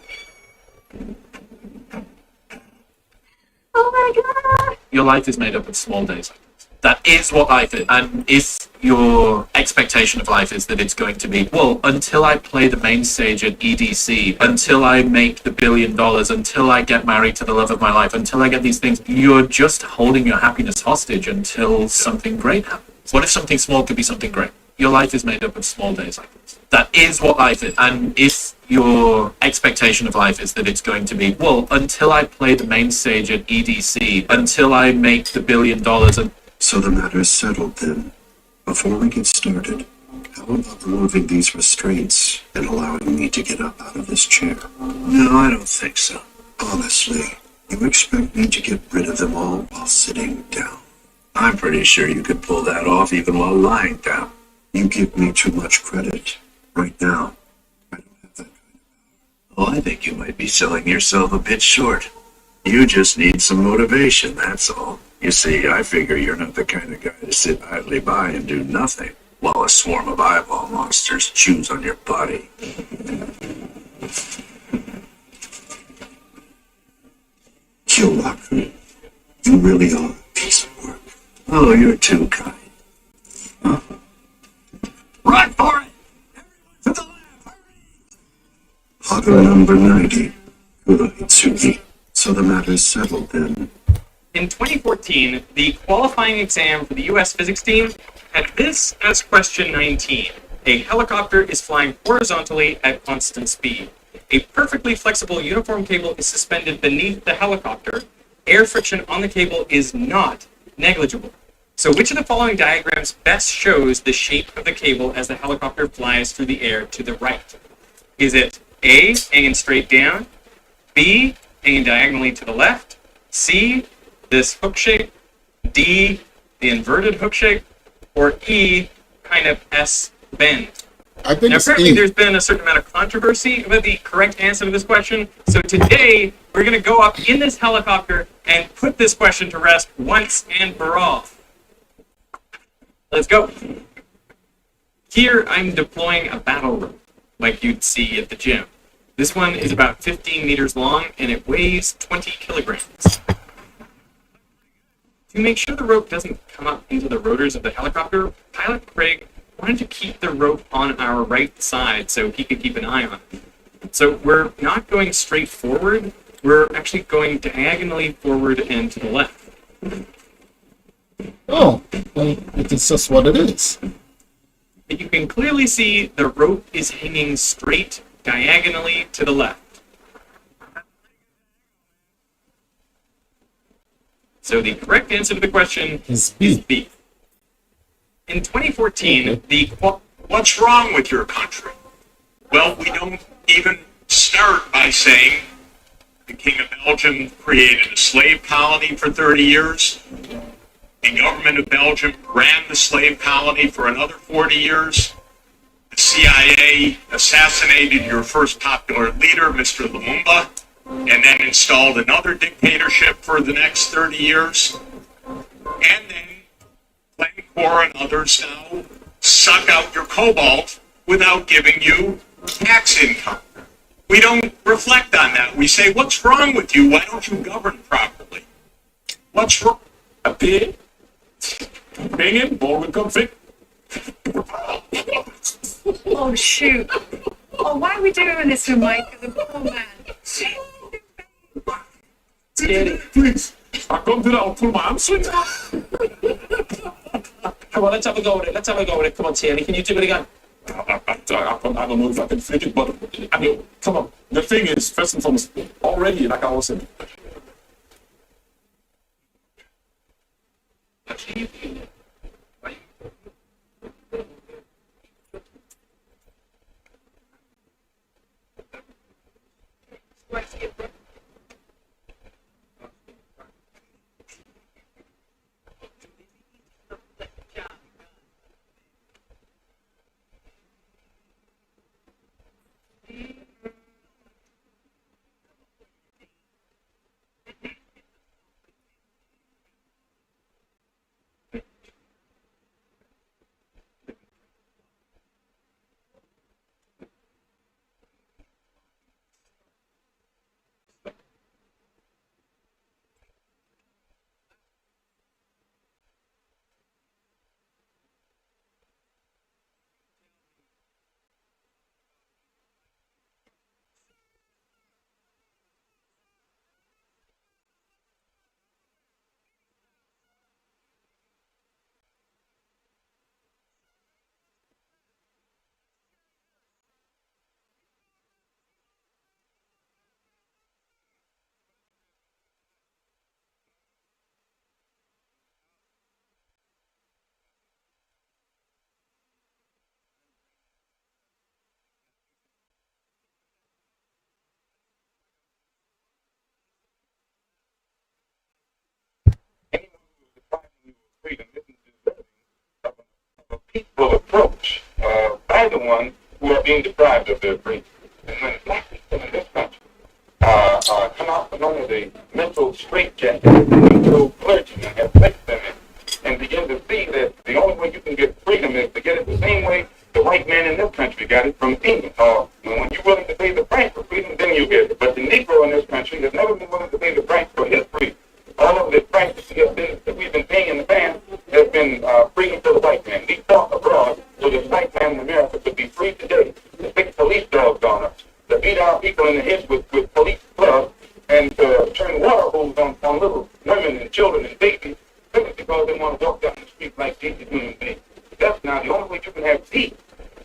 S15: Oh my God.
S17: Your life is made up of small days like this. That is what life is. And if your expectation of life is that it's going to be, well, until I play the main stage at EDC, until I make the $1 billion, until I get married to the love of my life, until I get these things, you're just holding your happiness hostage until something great happens. What if something small could be something great? Your life is made up of small days like this. That is what life is. And if your expectation of life is that it's going to be, well, until I play the main stage at EDC, until I make the $1 billion, and
S7: so the matter is settled then. Before we get started, how about removing these restraints and allowing me to get up out of this chair? No, I don't think so. Honestly, you expect me to get rid of them all while sitting down? I'm pretty sure you could pull that off even while lying down. You give me too much credit. Right now, I don't have that kind of power. Oh, I think you might be selling yourself a bit short. You just need some motivation, that's all. You see, I figure you're not the kind of guy to sit idly by and do nothing while a swarm of eyeball monsters chews on your body. Killwalker, you really are a piece of work. Oh, you're too kind. Huh? Run for it! Everyone to the left, hurry! Huddle number 90. Good Itsugi. So the matter's settled then.
S2: In 2014, the qualifying exam for the U.S. physics team had this as question 19. A helicopter is flying horizontally at constant speed. A perfectly flexible uniform cable is suspended beneath the helicopter. Air friction on the cable is not negligible. So which of the following diagrams best shows the shape of the cable as the helicopter flies through the air to the right? Is it A, hanging straight down, B, hanging diagonally to the left, C, this hook shape, D, the inverted hook shape, or E, kind of S bend?
S1: I think
S2: now, apparently
S1: E.
S2: There's been a certain amount of controversy about the correct answer to this question. So today, we're going to go up in this helicopter and put this question to rest once and for all. Let's go. Here, I'm deploying a battle rope, like you'd see at the gym. This one is about 15 meters long, and it weighs 20 kilograms. To make sure the rope doesn't come up into the rotors of the helicopter, pilot Craig wanted to keep the rope on our right side so he could keep an eye on it. So we're not going straight forward, we're actually going diagonally forward and to the left.
S1: Oh, well, it's just what it is.
S2: But you can clearly see the rope is hanging straight diagonally to the left. So the correct answer to the question is B. In 2014,
S3: What's wrong with your country? Well, we don't even start by saying
S6: The King of Belgium created a slave colony for 30 years. The government of Belgium ran the slave colony for another 40 years. The CIA assassinated your first popular leader, Mr. Lumumba, and then installed another dictatorship for the next 30 years. And then Glencore and others now suck out your cobalt without giving you tax income. We don't reflect on that. We say, what's wrong with you? Why don't you govern properly? What's wrong?
S21: A pig? Bring him, ball will come fit.
S14: Oh, shoot. Oh, why are we doing this to Mike? The poor man.
S21: Daddy, please. I come to that, I'll pull my hamstring.
S16: Come on, let's have a go at it. Let's have a go at it. Come on, Tierney. Can you do it again?
S21: I don't know if I can flick it, but I mean, come on. The thing is, first and foremost, already, like I was saying,
S5: peaceful approach by the ones who are being deprived of their freedom. And when black people in this country come out from under the mental straitjacket that the Negro clergymen have placed them in, and begin to see that the only way you can get freedom is to get it the same way the white man in this country got it from England. When you're willing to pay the price for freedom, then you get it. But the Negro in this country has never been willing to pay the price for his freedom. All of the price that we've been paying in the past has been freedom for the white man. We fought abroad so the white man in America could be free today to stick police dogs on us, to beat our people in the head with police clubs, and to turn water hoses on little women and children and babies simply because they want to walk down the street like decent human beings. That's now the only way you can have peace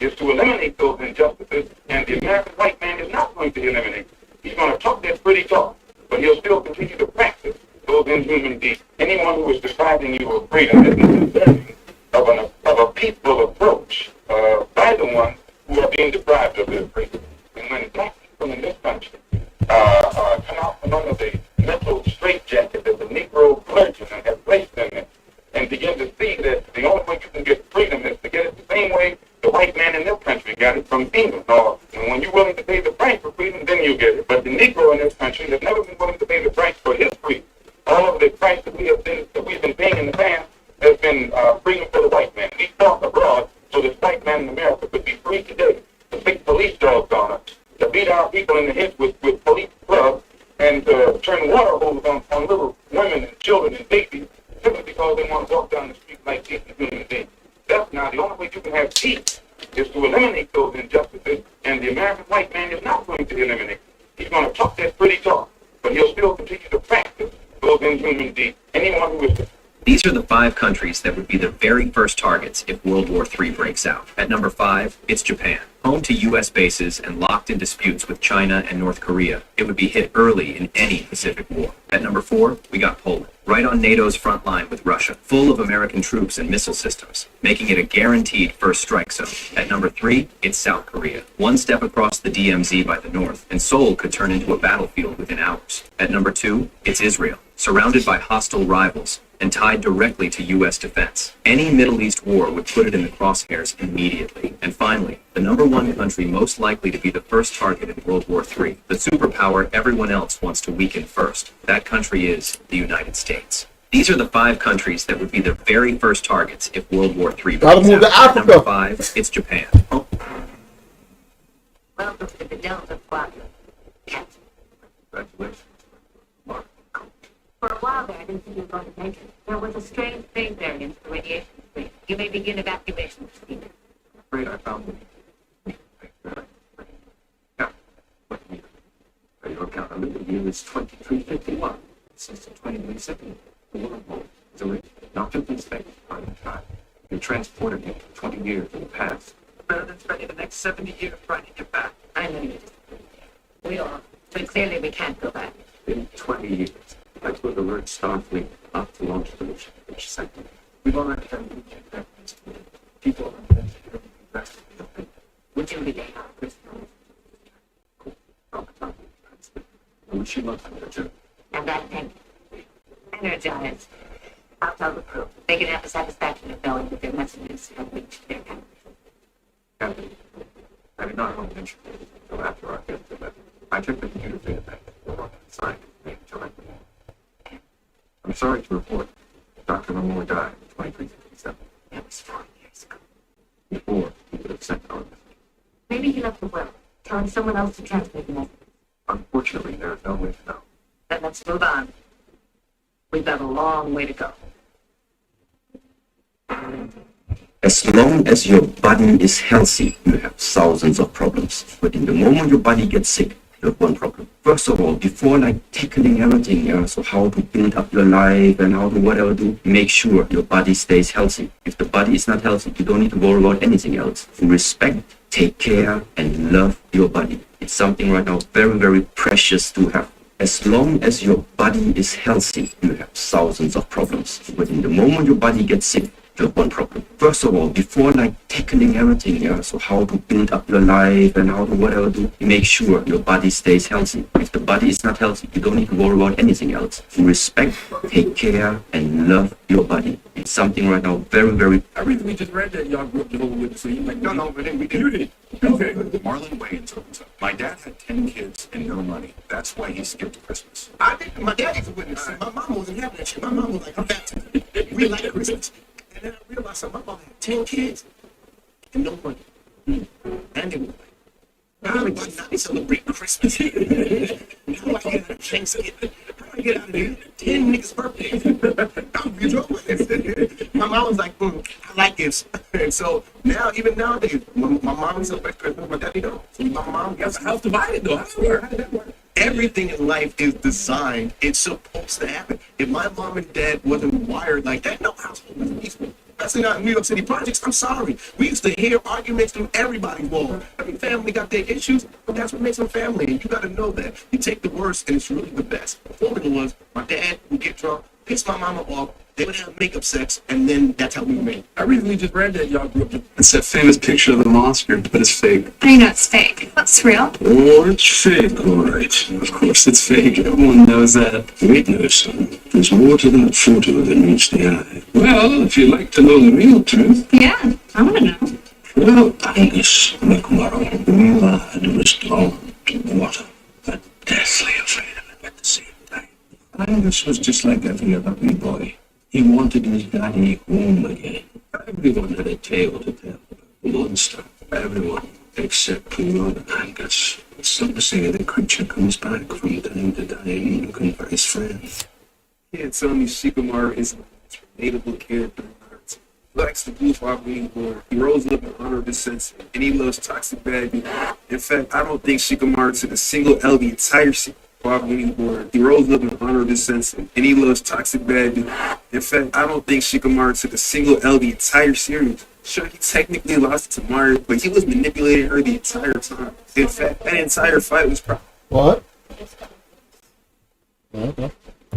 S5: is to eliminate those injustices, and the American white man is not going to eliminate. He's going to talk that pretty talk, but he'll still continue to practice those inhuman deeds. Anyone who is depriving you of freedom isn't deserving of a peaceful approach by the ones who are being deprived of their freedom. And when black people in this country come out from under the mental straitjacket that the Negro clergymen have placed them in, and begin to see that the only way you can get freedom is to get it the same way the white man in this country got it from England. And when you're willing to pay the price for freedom, then you get it. But the Negro in this country has never been willing to pay the price for his freedom. All of the price that we've been paying in the past has been freedom for the white man. We fought abroad so this white man in America could be free today to stick police dogs on us, to beat our people in the head with police clubs, and to turn water hoses on little women and children and babies simply because they want to walk down the street like decent human beings. That's now the only way you can have peace is to eliminate those injustices, and the American white man is not going to eliminate. He's going to talk that pretty talk, but he'll still continue to practice those inhuman deeds. Anyone who is...
S9: These are the 5 countries that would be the very first targets if World War III breaks out. At number 5, it's Japan. Home to U.S. bases and locked in disputes with China and North Korea, it would be hit early in any Pacific war. At number 4, we got Poland. right on NATO's front line with Russia, full of American troops and missile systems, making it a guaranteed first strike zone. At number 3, it's South Korea. One step across the DMZ by the north, and Seoul could turn into a battlefield within hours. At number 2, it's Israel, surrounded by hostile rivals and tied directly to U.S. defense. Any Middle East war would put it in the crosshairs immediately. And finally, the number 1 country most likely to be the first target in World War III, the superpower everyone else wants to weaken first. That country is the United States. These are the 5 countries that would be the very first targets if World War III
S1: Gotta move to Africa.
S9: Number 5, it's Japan. Oh.
S15: Welcome to the Delta Squadron.
S20: Congratulations.
S15: For a while there, I didn't think you were going to make it. There was a strange phase variance in the radiation stream. You may begin evacuation procedure.
S20: I'm afraid I found it. Yeah. Your account number the year is 2351. Since the 2022nd, the wormhole is already not just inspected by the time. You're transported into 20 years in the past.
S22: Better than spending the next 70 years trying to get back.
S15: I know you just we are, but clearly we can't go back.
S20: In 20 years, I put the word Starfleet up to launch solution each second. We've already done each people are going to invest in the
S15: Would you be
S20: and she loves energy.
S15: And that thing, energized. I'll tell the crew. They can have the satisfaction of knowing that their messages have reached their country.
S20: Captain, I did not hold interest until after our fifth event. I took the computer data back and signed it directly. I'm sorry to report Dr. Moore died in 2357.
S15: That was 4 years ago.
S20: Before he would have sent our message.
S15: Maybe he left the will, telling someone else to transmit the message.
S20: Unfortunately, there is no way to know.
S15: Then let's move on. We've got a long way to go.
S13: As long as your body is healthy, you have thousands of problems. But in the moment your body gets sick, you have one problem. First of all, before tackling everything, so how to build up your life and how to whatever do, make sure your body stays healthy. If the body is not healthy, you don't need to worry about anything else. Respect, take care, and love your body. It's something right now very, very precious to have. As long as your body is healthy, you have thousands of problems. But in the moment your body gets sick, you have one problem. First of all, before tackling everything, so how to build up your life and how to whatever do, make sure your body stays healthy. If the body is not healthy, you don't need to worry about anything else. Respect, take care, and love your body. It's something right now very, very...
S21: I recently just read that y'all grew up Jehovah's Witness, so you like, no, we didn't. You did.
S3: Okay. Marlon Wayans owns up. My dad had 10 kids and no money. That's why he skipped Christmas.
S1: I think my dad is a witness. My mom wasn't having that shit. My mom was like, I'm baptized. We like Christmas. And then I realized that my mom had 10 kids and no money. And it was like, how do I not celebrate Christmas? How do I get out of Thanksgiving? How do I get out of there? 10 niggas' birthdays. I'm with my mom was like, I like gifts. And so now, even nowadays, my mom celebrates Christmas, my daddy don't. My mom gets the house divided though. How did that work? Everything in life is designed. It's supposed to happen. If my mom and dad wasn't wired like that, no household was peaceful. Especially not in New York City projects. I'm sorry. We used to hear arguments from everybody's wall. I mean, family got their issues, but that's what makes them family. And you got to know that. You take the worst, and it's really the best. The formula was my dad would get drunk, piss my mama off, they would have makeup sex, and then that's how we made.
S21: I recently just read that y'all grew up.
S11: It's that famous picture of the monster, but it's fake.
S19: I know it's fake. What's real?
S11: Oh, it's fake, all right. Of course it's fake. Everyone knows that. Wait, no, son. There's more to that photo than meets the eye. Well, if you'd like to know the real truth.
S19: Yeah, I want to know.
S11: Well, Angus McMurrow, we lad was drawn to water, but deathly afraid of it at the same time. Angus was just like every other wee boy. He wanted his daddy home again. Everyone had a tale to tell about the monster. Everyone, except poor Angus. Some say the creature comes back from time to time looking for his friend.
S21: Yeah, Tony Shikamaru is a relatable character. He likes the blue wing board. He rose up in honor of his sensei, and he loves toxic baby. In fact, I don't think Shikamaru took a single L the entire winning board. He rose up in honor of his sensei, and he loves toxic baby. In fact, I don't think Shikamaru took a single L the entire series. Sure, he technically lost to Mario, but he was manipulating her the entire time. In fact, that entire fight was
S1: What? Okay.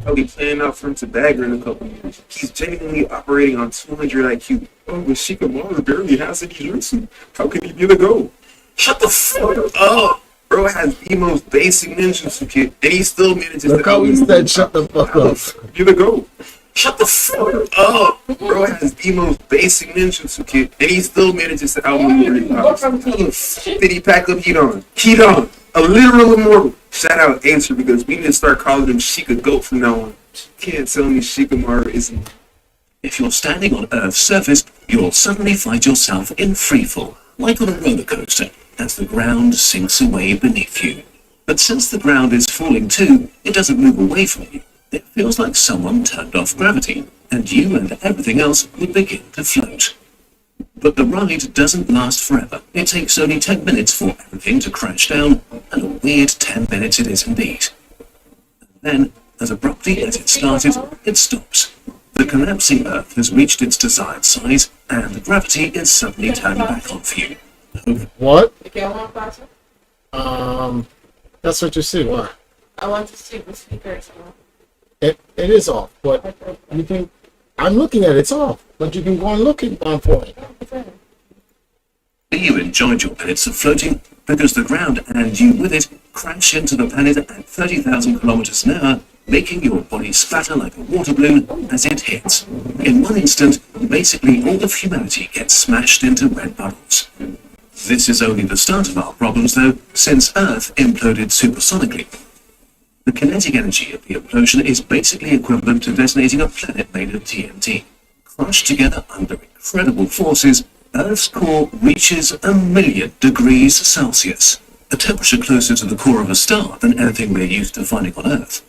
S12: I'll be playing out front to Dagger in a couple years. He's genuinely operating on 200 IQ. Oh, but Shikamaru barely has any jutsu. How can he be the GOAT? Shut the fuck up! Bro has the most basic ninjutsu kit, and he still manages
S1: Look how he said, shut the fuck up.
S12: Be the GOAT. Shut the fuck up! Bro has the most basic ninjutsu kit, and he still manages to outmaneuver the Did he pack up Heat On? Heat On! A literal immortal! Shout out Answer because we need to start calling him Sheikah Goat from now on. Can't tell me Shikamaru isn't.
S17: If you're standing on Earth's surface, you'll suddenly find yourself in freefall, like on a roller coaster, as the ground sinks away beneath you. But since the ground is falling too, it doesn't move away from you. It feels like someone turned off gravity, and you and everything else would begin to float. But the ride doesn't last forever. It takes only 10 minutes for everything to crash down, and a weird 10 minutes it is indeed. And then, as abruptly as it started, it stops. The collapsing Earth has reached its desired size, and the gravity is suddenly turned back on for you.
S1: What? That's what you see. Why?
S18: I want to see the speakers.
S1: It is off, but you can. I'm looking at it, it's off, but you can go and look it for it.
S17: You enjoyed your minutes of floating because the ground and you with it crash into the planet at 30,000 kilometers an hour, making your body splatter like a water balloon as it hits. In one instant, basically all of humanity gets smashed into red puddles. This is only the start of our problems though, since Earth imploded supersonically. The kinetic energy of the implosion is basically equivalent to detonating a planet made of TNT. Crushed together under incredible forces, Earth's core reaches 1,000,000 degrees Celsius, a temperature closer to the core of a star than anything we're used to finding on Earth.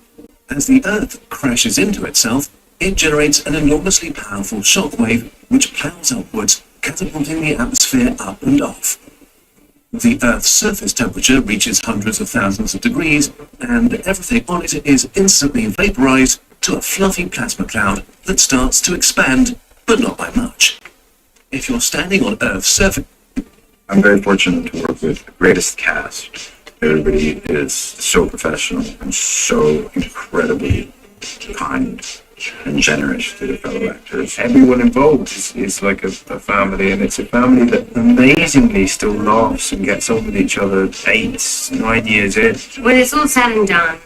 S17: As the Earth crashes into itself, it generates an enormously powerful shockwave which plows upwards, catapulting the atmosphere up and off. The Earth's surface temperature reaches hundreds of thousands of degrees, and everything on it is instantly vaporized to a fluffy plasma cloud that starts to expand, but not by much. If you're standing on Earth's surface...
S23: I'm very fortunate to work with the greatest cast. Everybody is so professional and so incredibly kind and generous to the fellow actors.
S12: Everyone involved is like a family, and it's a family that amazingly still laughs and gets on with each other 8, 9 years in.
S24: When it's all said and done,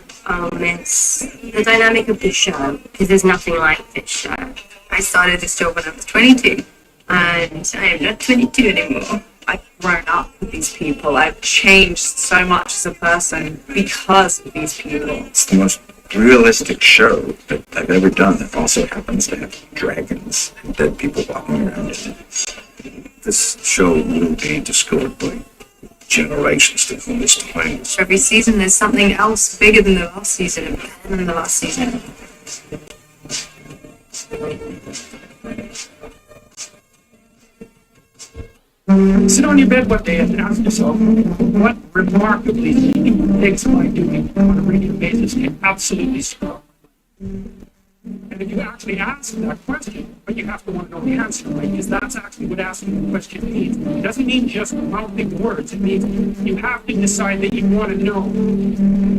S24: it's the dynamic of the show, because there's nothing like this show. I started this job when I was 22, and I am not 22 anymore. I've grown up with these people. I've changed so much as a person because of these people.
S23: It's the most realistic show that I've ever done that also happens to have dragons and dead people walking around in it. This show will be discovered by generations to come this time.
S24: Every season there's something else bigger than the last season and better than the last season.
S22: Sit on your bed one day and ask yourself, what remarkably unique things am I doing on a regular basis can absolutely spark. And if you actually ask that question, but you have to want to know the answer, right? Because that's actually what asking the question means. It doesn't mean just mouthing words. It means you have to decide that you want to know.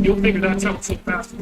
S22: You'll figure that out so fast.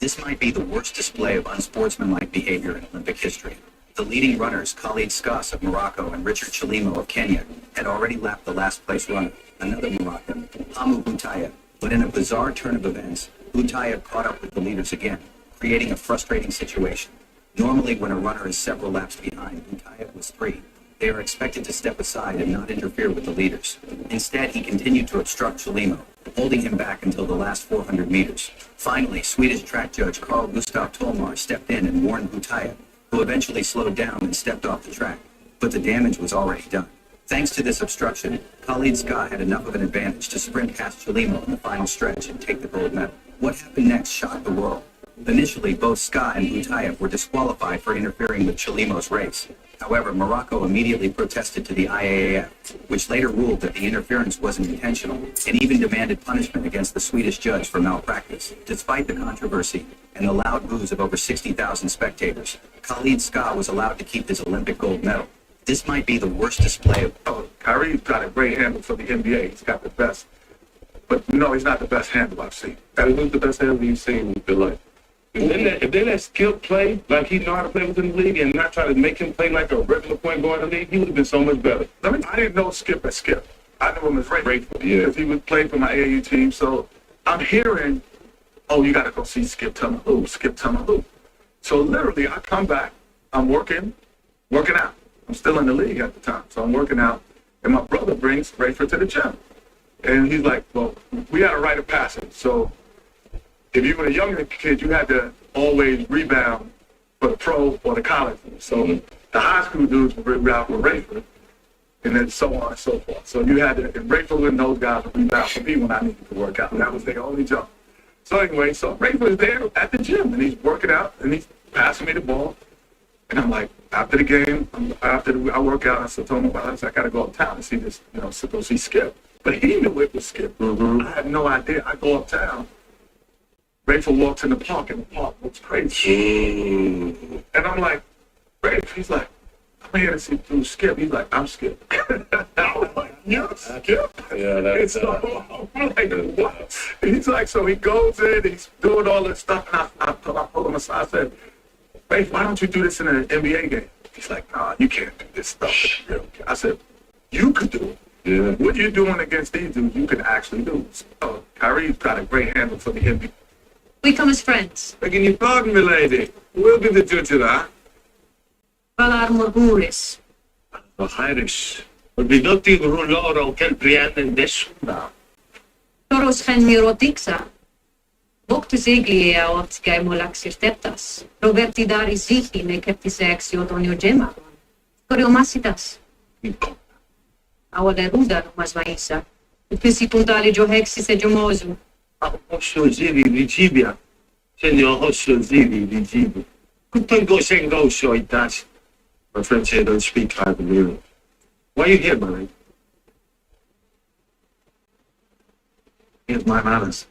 S9: This might be the worst display of unsportsmanlike behavior in Olympic history. The leading runners, Khalid Skas of Morocco and Richard Chalimo of Kenya, had already lapped the last place runner, another Moroccan, Hamu Boutaya. But in a bizarre turn of events, Boutaya caught up with the leaders again, creating a frustrating situation. Normally, when a runner is several laps behind, Boutaya was 3. They are expected to step aside and not interfere with the leaders. Instead, he continued to obstruct Chalimo, holding him back until the last 400 meters. Finally, Swedish track judge Carl Gustav Tolmar stepped in and warned Boutaya, who eventually slowed down and stepped off the track. But the damage was already done. Thanks to this obstruction, Khalid Ska had enough of an advantage to sprint past Chalimo in the final stretch and take the gold medal. What happened next shocked the world. Initially, both Ska and Boutaya were disqualified for interfering with Chalimo's race. However, Morocco immediately protested to the IAAF, which later ruled that the interference wasn't intentional and even demanded punishment against the Swedish judge for malpractice. Despite the controversy and the loud boos of over 60,000 spectators, Khalid Ska was allowed to keep his Olympic gold medal. This might be the worst display of...
S21: Oh, Kyrie's got a great handle for the NBA. He's got the best. But no, he's not the best handle I've seen.
S12: Who's the best handle you've seen in your life?
S11: If they let Skip play like he know how to play within the league and not try to make him play like a regular point guard in the league, he would have been so much better. I didn't know Skip as Skip. I knew him as Rayford because he would play for my AAU team. So I'm hearing, oh, you got to go see Skip Tumaloo, Skip Tumaloo. So literally, I come back, I'm working out. I'm still in the league at the time, so I'm working out, and my brother brings Rayford to the gym. And he's like, well, we had a rite of passage. So if you were a younger kid, you had to always rebound for the pro or the college. So the high school dudes would rebound for Rayford, and then so on and so forth. So you had to, and Rayford and those guys would rebound for me when I needed to work out. That was their only job. So anyway, so Rayford was there at the gym, and he's working out, and he's passing me the ball. And I'm like, after the game, I work out, I said, told him, I got to go uptown and see this, go see Skip. But he knew it was Skip. I had no idea. I go uptown. Rayford walks in the park, and the park looks crazy. And I'm like, Rafe, he's like, I'm here to see through Skip. He's like, I'm Skip. I'm like, you're Skip?
S23: Yeah, that's
S11: so, I'm like, what? He's like, so he goes in, he's doing all this stuff, and I pulled him aside. I said, Rafe, why don't you do this in an NBA game? He's like, nah, you can't do this stuff. I said, you could do it. Yeah. What you're doing against these dudes, you can actually do. So Kyrie's got a great handle for the NBA.
S14: We come as friends.
S11: Begging your pardon, milady. We'll be the judge of that.
S14: Valar Morguris.
S11: Irish. But we don't think Roloro can Brian and this now.
S14: Toros gen mirotixa. Voctus eglie optica molaxir teptas. Roberti dari zihi me keptis exio donio gema. Coriomasitas. Awale ruda mas vaisa. O principuntale johexis e jomoso.
S11: Osho zivi vigibia. Senor Osho zivi vigibia. Kutango sengo osho itachi. My friends here don't speak either. Why are you here, man?
S13: Here's my manners.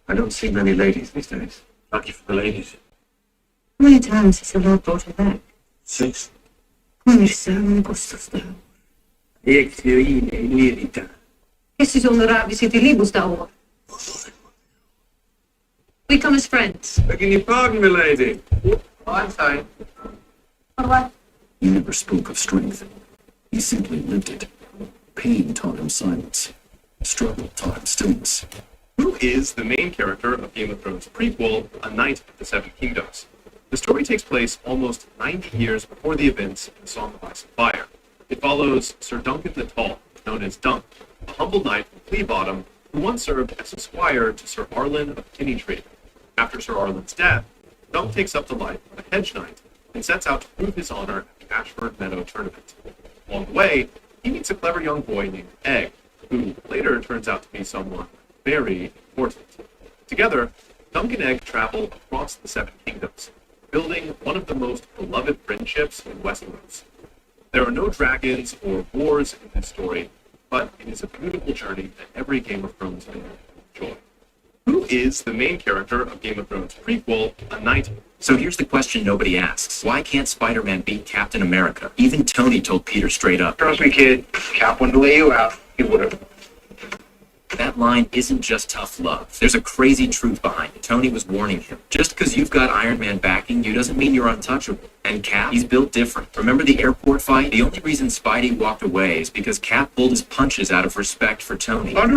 S13: I don't see many ladies these days.
S11: Lucky for the ladies.
S14: How many times has the Lord brought her back?
S11: 6.
S14: Conversano costas da.
S11: Ex irine lirita.
S14: Esses honoráveis et libus da or. We come as friends.
S11: Begging your pardon, milady.
S16: Oh, I'm sorry.
S14: What?
S23: He never spoke of strength. He simply lived it. Pain taught him silence. Struggle taught him stillness.
S2: Who is the main character of Game of Thrones prequel, A Knight of the Seven Kingdoms? The story takes place almost 90 years before the events in Song of Ice and Fire. It follows Sir Duncan the Tall, known as Dunk, a humble knight from Flea Bottom who once served as a squire to Sir Arlen of Kinnytree. After Sir Arlen's death, Dunk takes up the life of a hedge knight and sets out to prove his honor at the Ashford Meadow tournament. Along the way, he meets a clever young boy named Egg, who later turns out to be someone very important. Together, Dunk and Egg travel across the Seven Kingdoms, building one of the most beloved friendships in Westeros. There are no dragons or wars in this story, but it is a beautiful journey that every Game of Thrones fan will enjoy. Who is the main character of Game of Thrones prequel, A Knight?
S9: So here's the question nobody asks. Why can't Spider-Man beat Captain America? Even Tony told Peter straight up.
S12: Trust me, kid. Cap wanted to lay you out. He would have.
S9: That line isn't just tough love. There's a crazy truth behind it. Tony was warning him. Just because you've got Iron Man backing you doesn't mean you're untouchable. And Cap, he's built different. Remember the airport fight? The only reason Spidey walked away is because Cap pulled his punches out of respect for Tony. But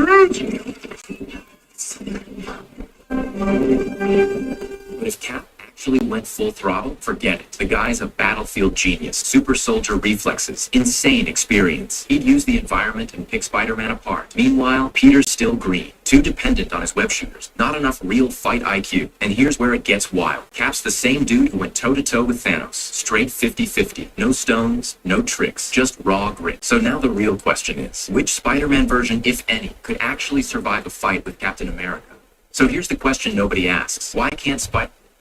S9: if Cap actually went full throttle, forget it. The guy's a battlefield genius. Super soldier reflexes. Insane experience. He'd use the environment and pick Spider-Man apart. Meanwhile, Peter's still green. Too dependent on his web shooters. Not enough real fight IQ. And here's where it gets wild. Cap's the same dude who went toe-to-toe with Thanos. Straight 50-50. No stones, no tricks. Just raw grit. So now the real question is, which Spider-Man version, if any, could actually survive a fight with Captain America? So here's the question nobody asks. Why can't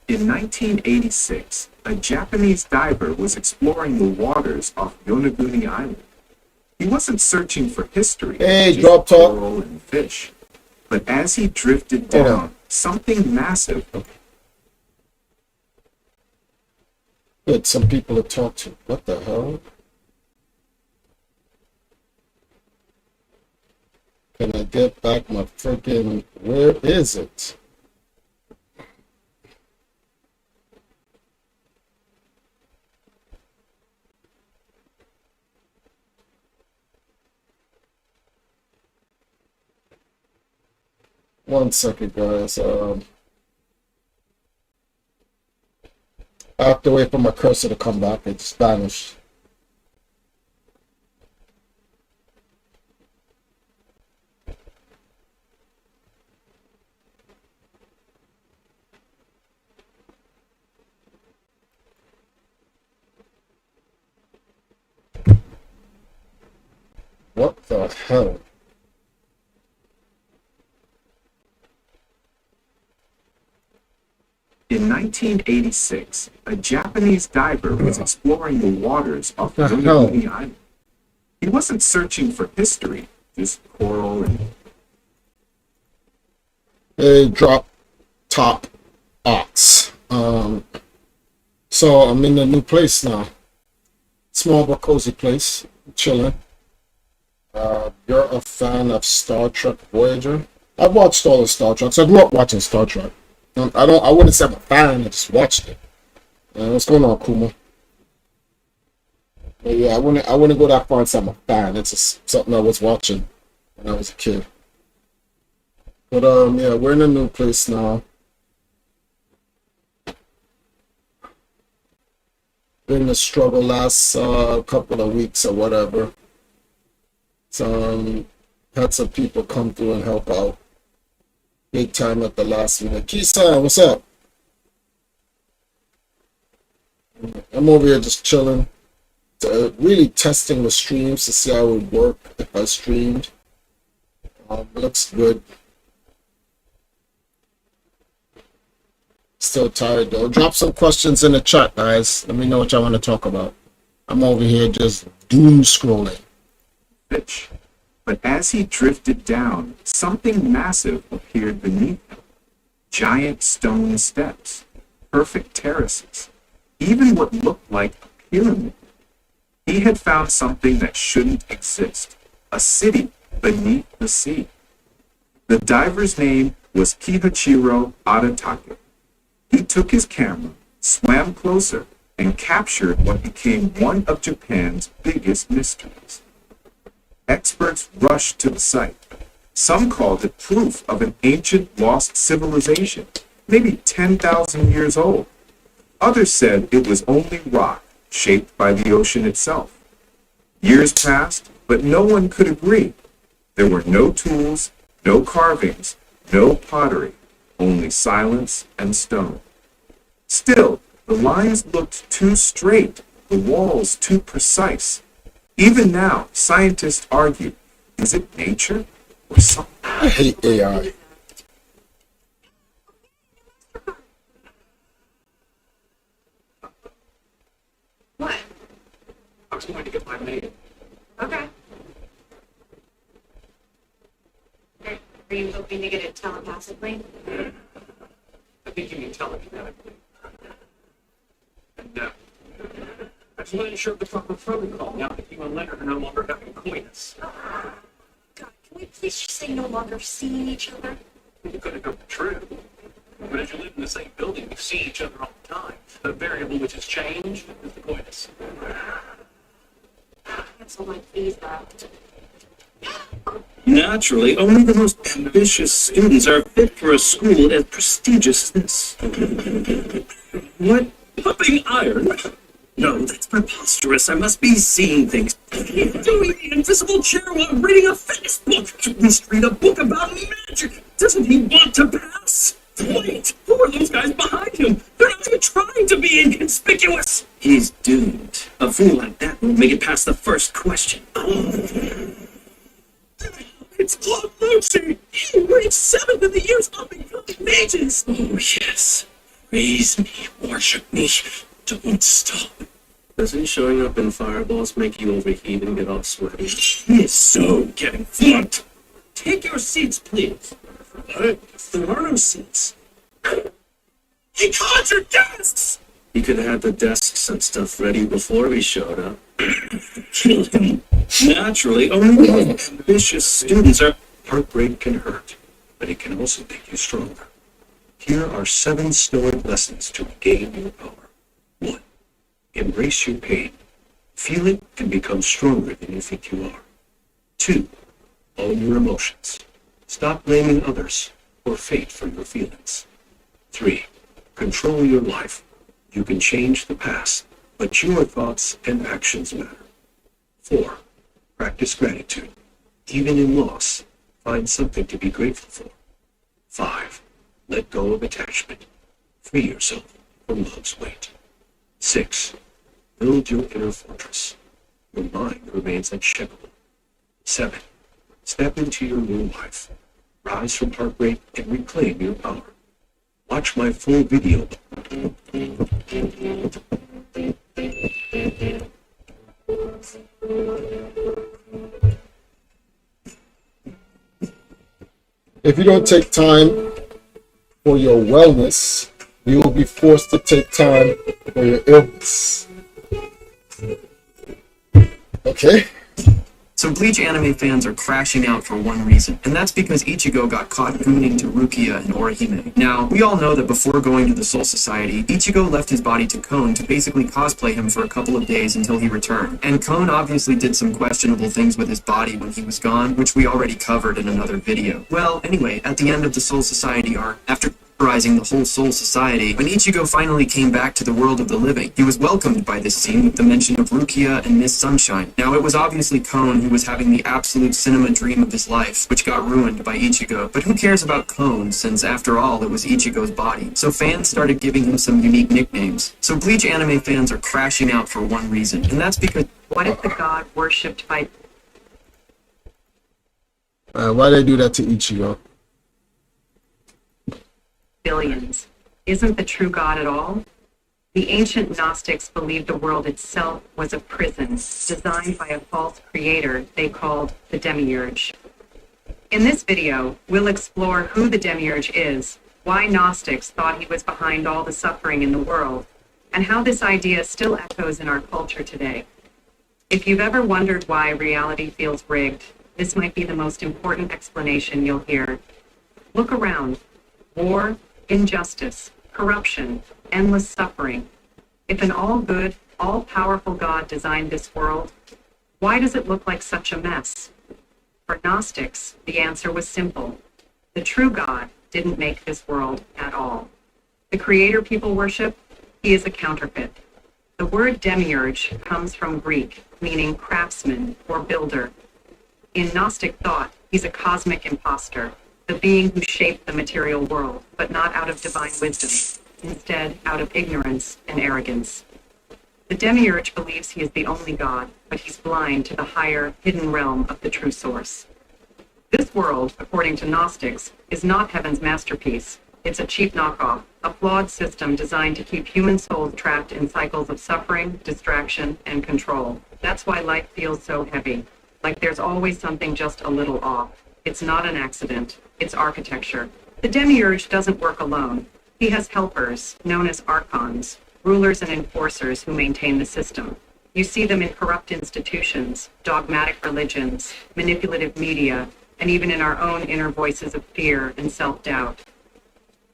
S4: In 1986, a Japanese diver was exploring the waters off Yonaguni Island. He wasn't searching for history,
S1: Hey,
S4: just
S1: drop top.
S4: coral and fish. But as he drifted down, something massive.
S1: Good, some people to talk to. What the hell? Can I get back my freaking... Where is it? One second, guys. I have to wait for my cursor to come back. It just vanished. What the hell?
S4: In 1986, a Japanese diver was exploring the waters off
S1: The hell?
S4: Yonaguni Island. He wasn't searching for history, just coral and
S1: They drop top ox. So I'm in a new place now. Small but cozy place. Chilling. You're a fan of Star Trek Voyager? I've watched all the Star Treks. I grew up watching Star Trek. I wouldn't say I'm a fan, I just watched it. What's going on, Kuma? But yeah, I wouldn't go that far and say I'm a fan. It's just something I was watching when I was a kid. But yeah, we're in a new place now. Been the struggle last couple of weeks or whatever. So had some people come through and help out big time at the last minute. Key-san, what's up? I'm over here just chilling, really testing the streams to see how it would work if I streamed. Looks good. Still tired though. Drop some questions in the chat, guys. Let me know what y'all want to talk about. I'm over here just doom scrolling.
S4: fish. But as he drifted down, something massive appeared beneath him. Giant stone steps, perfect terraces, even what looked like a pyramid. He had found something that shouldn't exist, a city beneath the sea. The diver's name was Kihachiro Adatake. He took his camera, swam closer, and captured what became one of Japan's biggest mysteries. Experts rushed to the site. Some called it proof of an ancient lost civilization, maybe 10,000 years old. Others said it was only rock shaped by the ocean itself. Years passed, but no one could agree. There were no tools, no carvings, no pottery, only silence and stone. Still, the lines looked too straight, the walls too precise. Even now, scientists argue, is it nature or something?
S1: I hate AI.
S19: What?
S22: I was going to get my mail.
S19: Okay. Are you hoping to get it telepathically?
S22: I think you mean telekinetically. And I just want to ensure the proper protocol now that you and Leonard are no longer having coitus.
S19: God, can we please just say no longer seeing each other?
S22: It could have come true. But as you live in the same building, you see each other all the time. The variable which has changed is the coitus.
S19: That's all my fees, though.
S11: Naturally, only the most ambitious students are fit for a school as prestigious as this. What? Pumping iron? No, that's preposterous. I must be seeing things. He's doing the invisible chair while reading a fitness book. At least read a book about magic. Doesn't he want to pass? Wait, who are those guys behind him? They're not even trying to be inconspicuous. He's doomed. A fool like that won't make it past the first question. It's Claude Lucy! He ranked 7th in the year's up-and-coming mages! Oh, yes. Praise me, worship me. Don't stop. Doesn't showing up in fireballs make you overheat and get all sweaty? He is so getting flunked. Take your seats, please. What? There are no seats. He conjured desks! He could have had the desks and stuff ready before we showed up. Kill him. Naturally, only the most ambitious students are... Heartbreak can hurt, but it can also make you stronger. Here are 7 stoic lessons to regain your power. 1. Embrace your pain. Feel it and become stronger than you think you are. 2. Own your emotions. Stop blaming others.
S17: or fate for your feelings. 3. Control your life. You can change the past, but your thoughts and actions matter. 4. Practice gratitude. Even in loss, find something to be grateful for. 5. Let go of attachment. Free yourself from love's weight. 6. Build your inner fortress. Your mind remains unshakable. 7. Step into your new life. Rise from heartbreak and reclaim your power. Watch my full video.
S1: If you don't take time for your wellness, you will be forced to take time for your illness. Okay?
S9: So Bleach anime fans are crashing out for one reason, and that's because Ichigo got caught gooning to Rukia and Orihime. Now, we all know that before going to the Soul Society, Ichigo left his body to Kon to basically cosplay him for a couple of days until he returned. And Kon obviously did some questionable things with his body when he was gone, which we already covered in another video. Well, anyway, at the end of the Soul Society arc, after terrorizing the whole Soul Society, when Ichigo finally came back to the world of the living, he was welcomed by this scene with the mention of Rukia and Miss Sunshine. Now, it was obviously Kon who was having the absolute cinema dream of his life, which got ruined by Ichigo. But who cares about Kon, since after all, it was Ichigo's body? So fans started giving him some unique nicknames. So Bleach anime fans are crashing out for one reason, and that's because...
S14: What if the god worshipped by...
S1: Why they do that to Ichigo?
S14: billions isn't the true God at all? The ancient Gnostics believed the world itself was a prison designed by a false creator they called the Demiurge. In this video, we'll explore who the Demiurge is, why Gnostics thought he was behind all the suffering in the world, and how this idea still echoes in our culture today. If you've ever wondered why reality feels rigged, this might be the most important explanation you'll hear. Look around. War, injustice, corruption, endless suffering. If an all-good, all-powerful God designed this world, why does it look like such a mess? For Gnostics, the answer was simple. The true God didn't make this world at all. The creator people worship, he is a counterfeit. The word demiurge comes from Greek, meaning craftsman or builder. In Gnostic thought, he's a cosmic imposter, the being who shaped the material world, but not out of divine wisdom, instead out of ignorance and arrogance. The demiurge believes he is the only God, but he's blind to the higher, hidden realm of the true source. This world, according to Gnostics, is not heaven's masterpiece. It's a cheap knockoff, a flawed system designed to keep human souls trapped in cycles of suffering, distraction, and control. That's why life feels so heavy, like there's always something just a little off. It's not an accident. It's architecture. The demiurge doesn't work alone. He has helpers, known as archons, rulers and enforcers who maintain the system. You see them in corrupt institutions, dogmatic religions, manipulative media, and even in our own inner voices of fear and self-doubt.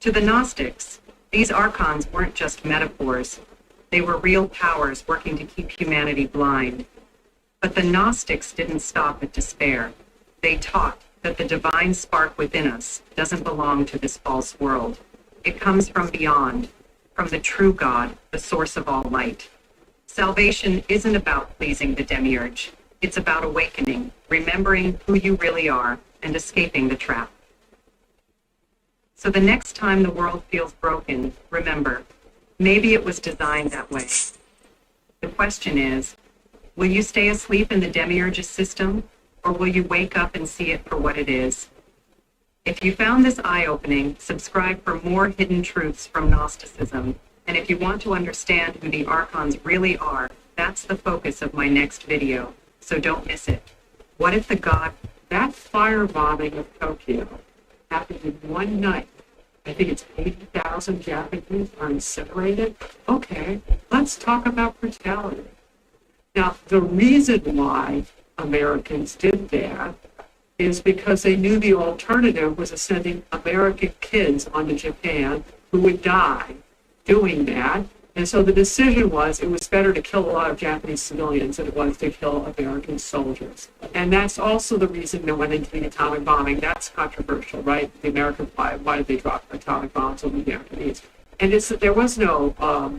S14: To the Gnostics, these archons weren't just metaphors. They were real powers working to keep humanity blind. But the Gnostics didn't stop at despair. They taught that the divine spark within us doesn't belong to this false world. It comes from beyond, from the true God, the source of all light. Salvation isn't about pleasing the demiurge. It's about awakening, remembering who you really are, and escaping the trap. So the next time the world feels broken, remember, maybe it was designed that way. The question is, will you stay asleep in the demiurge's system, or will you wake up and see it for what it is? If you found this eye-opening, subscribe for more hidden truths from Gnosticism. And if you want to understand who the Archons really are, that's the focus of my next video. So don't miss it. What if the god...
S6: That firebombing of Tokyo happened in one night. I think it's 80,000 Japanese are incinerated. Okay, let's talk about brutality. Now, the reason why Americans did that is because they knew the alternative was sending American kids onto Japan who would die doing that, And so the decision was it was better to kill a lot of Japanese civilians than it was to kill American soldiers. And that's also the reason they went into the atomic bombing. That's controversial, right? The American why did they drop atomic bombs on the Japanese? And there was no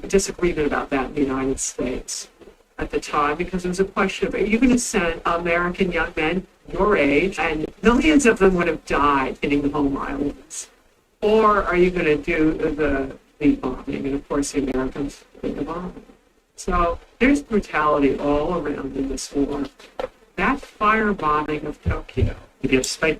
S6: disagreement about that in the United States at the time, because it was a question of, are you going to send American young men your age, and millions of them would have died hitting the home islands, or are you going to do the bombing? And of course the Americans did the bombing. So there's brutality all around in this war. That firebombing of Tokyo,
S2: to get space.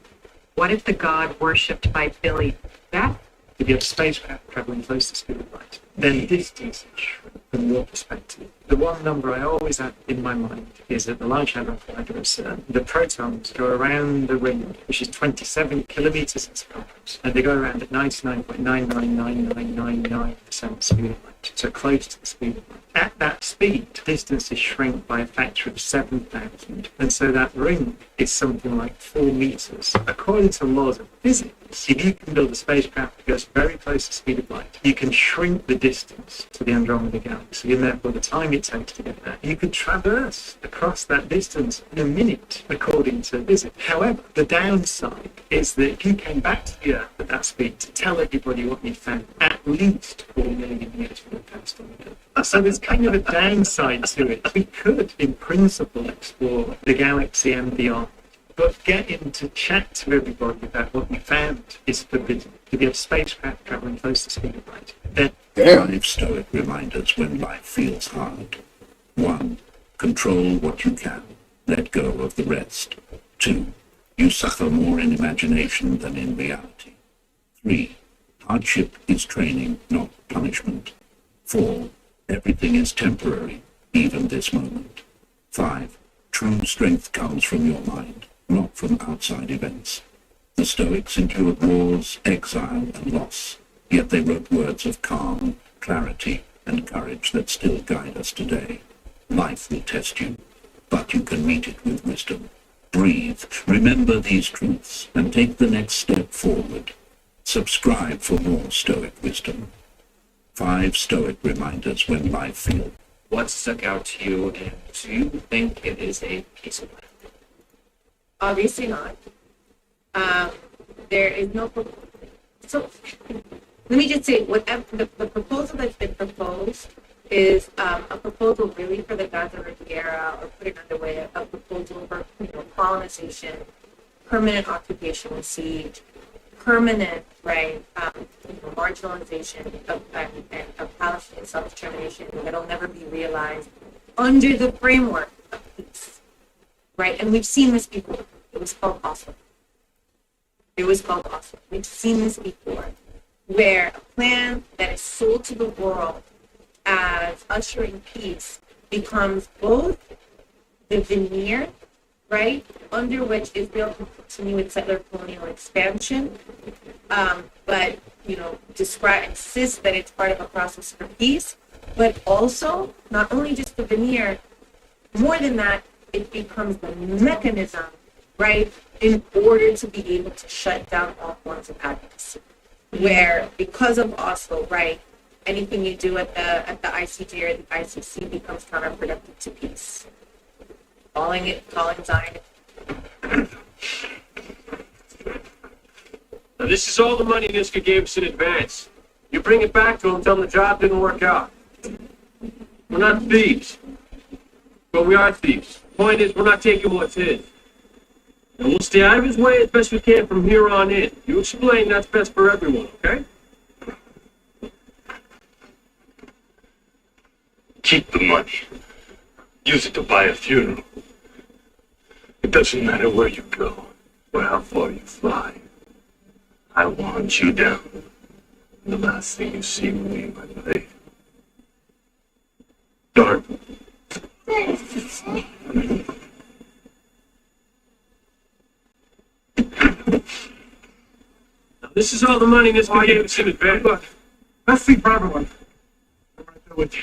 S14: What if the god worshipped by billions?
S6: that
S2: To get spacecraft traveling close to speed of light, then distance is shrunk from your perspective. The one number I always have in my mind is that the Large Hadron Collider is the protons go around the ring, which is 27 kilometers in circumference, and they go around at 99.999999% speed of light, so close to the speed of light. At that speed, distance is shrunk by a factor of 7,000, and so that ring is something like 4 meters. According to laws of physics, if you can build a spacecraft that goes very close to the speed of light, you can shrink the distance to the Andromeda Galaxy, and therefore the time it takes to get there. You could traverse across that distance in a minute, according to physics. However, the downside is that if you came back to the Earth at that speed to tell everybody what you found, at least 4 million years would have passed on the Earth. So there's kind of a downside to it. We could, in principle, explore the galaxy and beyond, but getting to chat to everybody about what we found is forbidden. To be a spacecraft traveling close to the speed of light, then
S11: 5 stoic reminders when life feels hard. 1. Control what you can. Let go of the rest. 2. You suffer more in imagination than in reality. 3. Hardship is training, not punishment. 4. Everything is temporary, even this moment. 5. True strength comes from your mind, not from outside events. The Stoics endured wars, exile, and loss, yet they wrote words of calm, clarity, and courage that still guide us today. Life will test you, but you can meet it with wisdom. Breathe, remember these truths, and take the next step forward. Subscribe for more Stoic wisdom. 5 Stoic reminders when life feels.
S9: What stuck out to you, and do you think it is a piece of land?
S18: Obviously not. There is no so let me just say whatever the proposal that's been proposed is a proposal really for the gods of the era, or put it another way, a proposal for colonization, permanent occupation with siege, permanent marginalization of Palestinian self-determination that'll never be realized under the framework of peace, right? And we've seen this before. It was called Oslo. We've seen this before, where a plan that is sold to the world as ushering peace becomes both the veneer, right, under which Israel can continue its settler colonial expansion, but insist that it's part of a process for peace, but also not only just the veneer, more than that, it becomes the mechanism, right, in order to be able to shut down all forms of advocacy. Where, because of Oslo, right, anything you do at the ICJ or the ICC becomes counterproductive to peace. Calling Zion.
S16: Now, this is all the money Niska gave us in advance. You bring it back to him, tell him the job didn't work out. We're not thieves. But we are thieves. Point is, we're not taking what's his. And we'll stay out of his way as best we can from here on in. You explain that's best for everyone, okay?
S11: Keep the money. Use it to buy a funeral. It doesn't matter where you go or how far you fly. I will hunt you down. The last thing you see will be my blade. Dark.
S16: Now, this is all the money Niska gave us in advance.
S21: Look, let's see for everyone. I'm right there with you.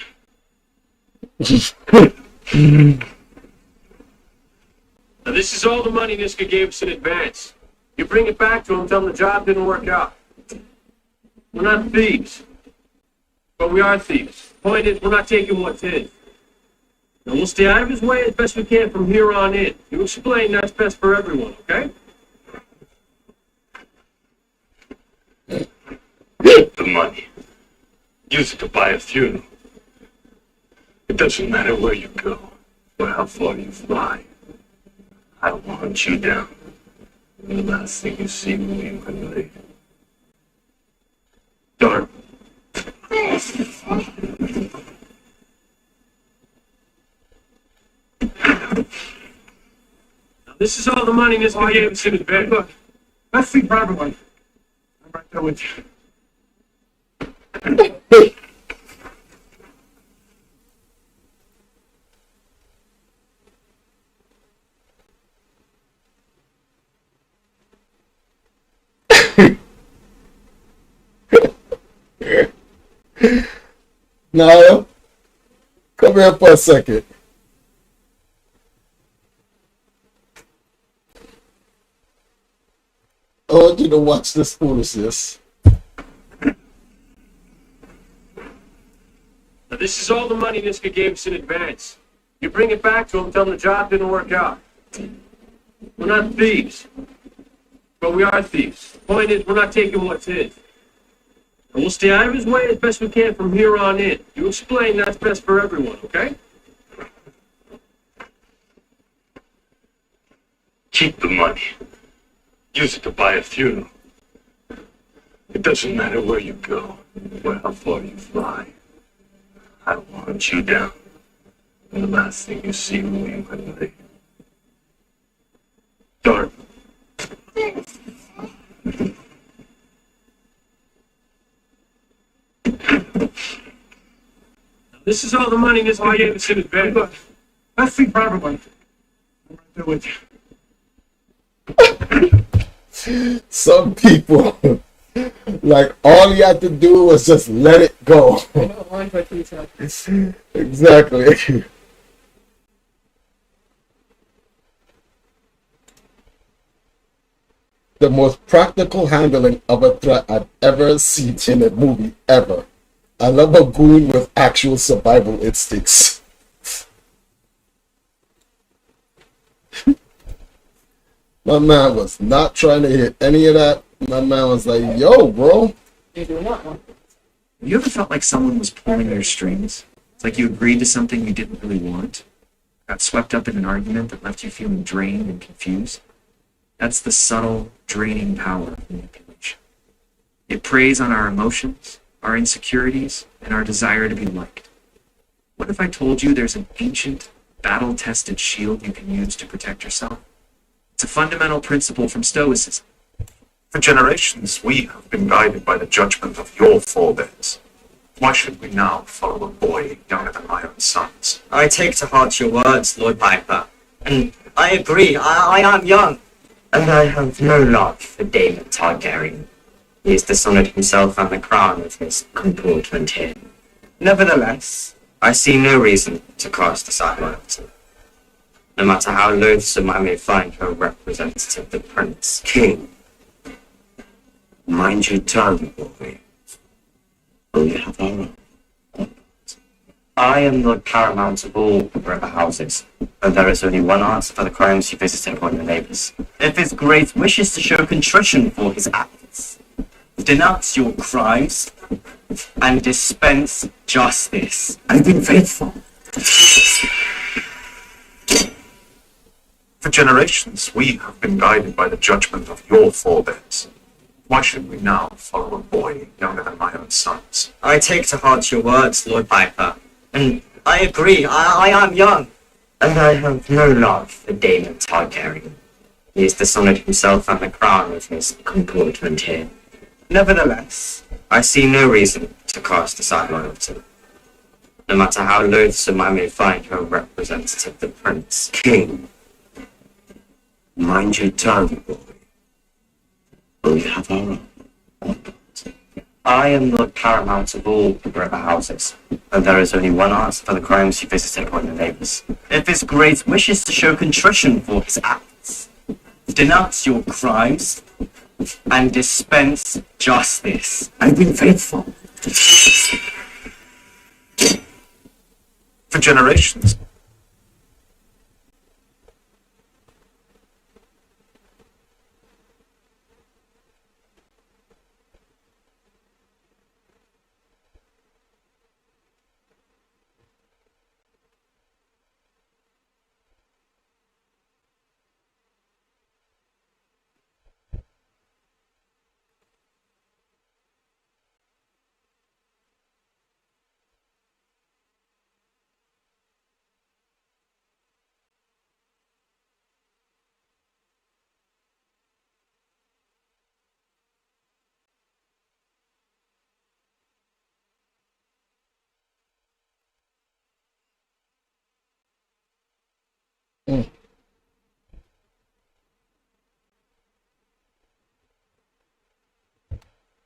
S16: Now, this is all the money Niska gave us in advance. You bring it back to him, tell him the job didn't work out. We're not thieves.
S5: but we are thieves. Point is, we're not taking what's his. And we'll stay out of his way as best we can from here on in. You explain that's best for everyone, okay?
S11: Get the money. Use it to buy a funeral. It doesn't matter where you go or how far you fly. I will hunt you down. The last thing you see will be my blade. Dark.
S5: Now, this is all the money this guy gave us in advance.
S21: Look, let's see for everyone. I'm right there with you.
S1: Now, come here for a second. I want you to watch this foolishness.
S5: Now, this is all the money this guy gave us in advance. You bring it back to him, tell him the job didn't work out. We're not thieves, but we are thieves. Point is, we're not taking what's his. And we'll stay out of his way as best we can from here on in. You explain that's best for everyone, okay?
S11: Keep the money. Use it to buy a funeral. It doesn't matter where you go or how far you fly. I will hunt you down. And the last thing you see will be my blade. Dark.
S5: This is all the money this guy gave us in advance.
S21: Look, let's see for everyone. I'm right there with you.
S1: Some people, like, all you had to do was just let it go. Exactly. The most practical handling of a threat I've ever seen in a movie, ever. I love a goon with actual survival instincts. My man was not trying to hit any of that. My man was like, yo, bro.
S4: Have you ever felt like someone was pulling your strings? It's like you agreed to something you didn't really want. Got swept up in an argument that left you feeling drained and confused. That's the subtle, draining power of manipulation. It preys on our emotions, our insecurities, and our desire to be liked. What if I told you there's an ancient, battle-tested shield you can use to protect yourself? It's a fundamental principle from Stoicism.
S3: For generations, we have been guided by the judgment of your forebears. Why should we now follow a boy younger than my own sons?
S7: I take to heart your words, Lord Piper, and I agree, I am young. And I have no love for Daemon Targaryen. He has dishonored himself and the crown of his comportment here. Nevertheless, I see no reason to cast aside loyalty. No matter how loathsome I may find her representative, the Prince.
S23: King, mind your tongue, boy. We have our own.
S7: I am Lord Paramount of all the river houses, and there is only one answer for the crimes you visited upon your neighbors. If his grace wishes to show contrition for his acts, denounce your crimes, and dispense justice.
S23: I've been faithful.
S3: For generations, we have been guided by the judgment of your forebears. Why should we now follow a boy younger than my own sons?
S7: I take to heart your words, Lord Piper, and I agree, I am young. And I have no love for Daemon Targaryen. He has dishonored himself and the crown of his comportment here. Nevertheless, I see no reason to cast aside loyalty. No matter how loathsome I may find her representative, the Prince.
S23: King, mind your tongue, boy. We have our own.
S7: I am Lord Paramount of all the river houses, and there is only one answer for the crimes you visited upon your neighbors. If his grace wishes to show contrition for his acts, denounce your crimes, and dispense justice.
S23: I've been faithful.
S11: for generations.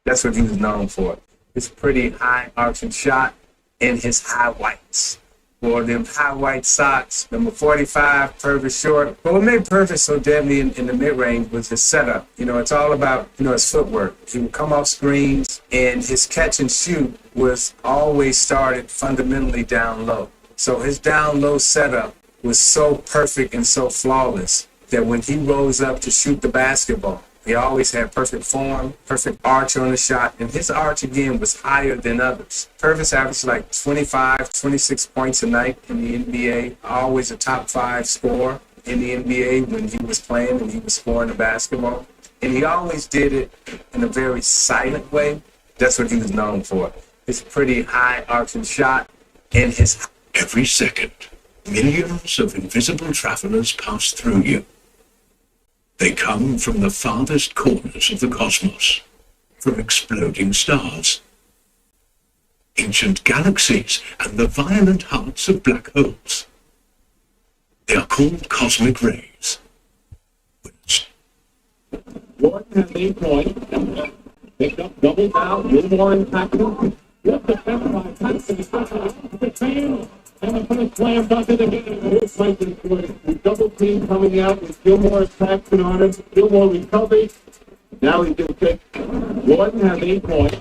S5: That's what he was known for. His pretty high arching shot and his high whites. Wore them high white socks, number 45, Purvis short. But what made Purvis so deadly in the mid-range was his setup. You know, it's all about, his footwork. He would come off screens, and his catch and shoot was always started fundamentally down low. So his down low setup was so perfect and so flawless that when he rose up to shoot the basketball, he always had perfect form, perfect arch on the shot, and his arch again was higher than others. Purvis averaged like 25, 26 points a night in the NBA, always a top 5 scorer in the NBA when he was playing and he was scoring the basketball. And he always did it in a very silent way. That's what he was known for. His pretty high arching shot and his...
S11: Every second, millions of invisible travelers pass through you. They come from the farthest corners of the cosmos, from exploding stars, ancient galaxies, and the violent hearts of black holes. They are called cosmic rays.
S8: Jordan has 8 points. Picked up double down, a little more impactful. With the defense by Tyson, the team, and the first slam dunk of the game. Here's Tyson for the double team coming out with Gilmore's traction on him. Gilmore recovers. Now he can pick. Jordan has 8 points.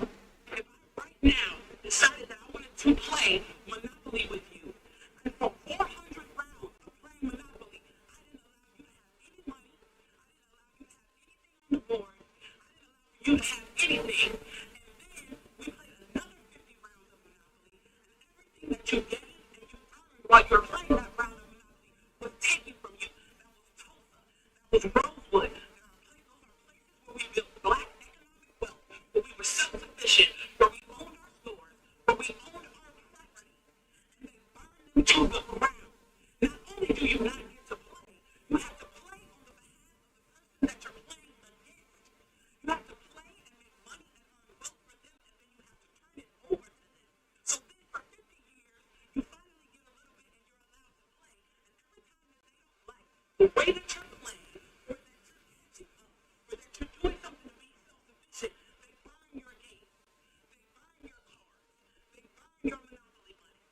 S10: Right now, decided that I wanted to play Monopoly with you. And for 400 rounds of playing Monopoly, I didn't allow you to have anything on the board. I didn't allow you to have anything. That you get and you earn while you're playing that round of Monopoly was taken from you. That was Tulsa. That was Rosewood. Those are places where we built black economic wealth, where we were self-sufficient, where we owned our stores, where we owned our property, and they burned them to the ground. Not only do you not get to play, you have to play on the behalf of the person that you're playing against. You have to play and make money and earn wealth for them, and then you have to turn it over to them. So then for 50 years, you finally get a little bit and you're allowed to play. And every time that they don't like the way that you're playing, or that you're catching up, or that you're doing something to be self-sufficient, they burn your game. They burn your cards. They burn your Monopoly money.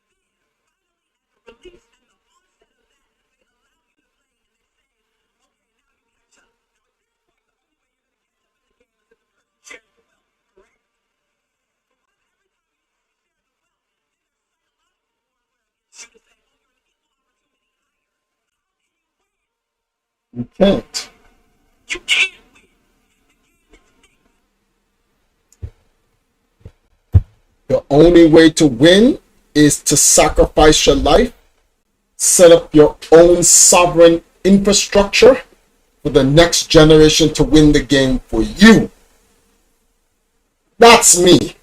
S10: And then, finally, at the release and the onset of that, they allow you to play and they say, okay, now you catch up. Now at this point, the only way you're going to catch up in the game is if the person shares the wealth, correct?
S1: You can't. The only way to win is to sacrifice your life, set up your own sovereign infrastructure for the next generation to win the game for you. That's me.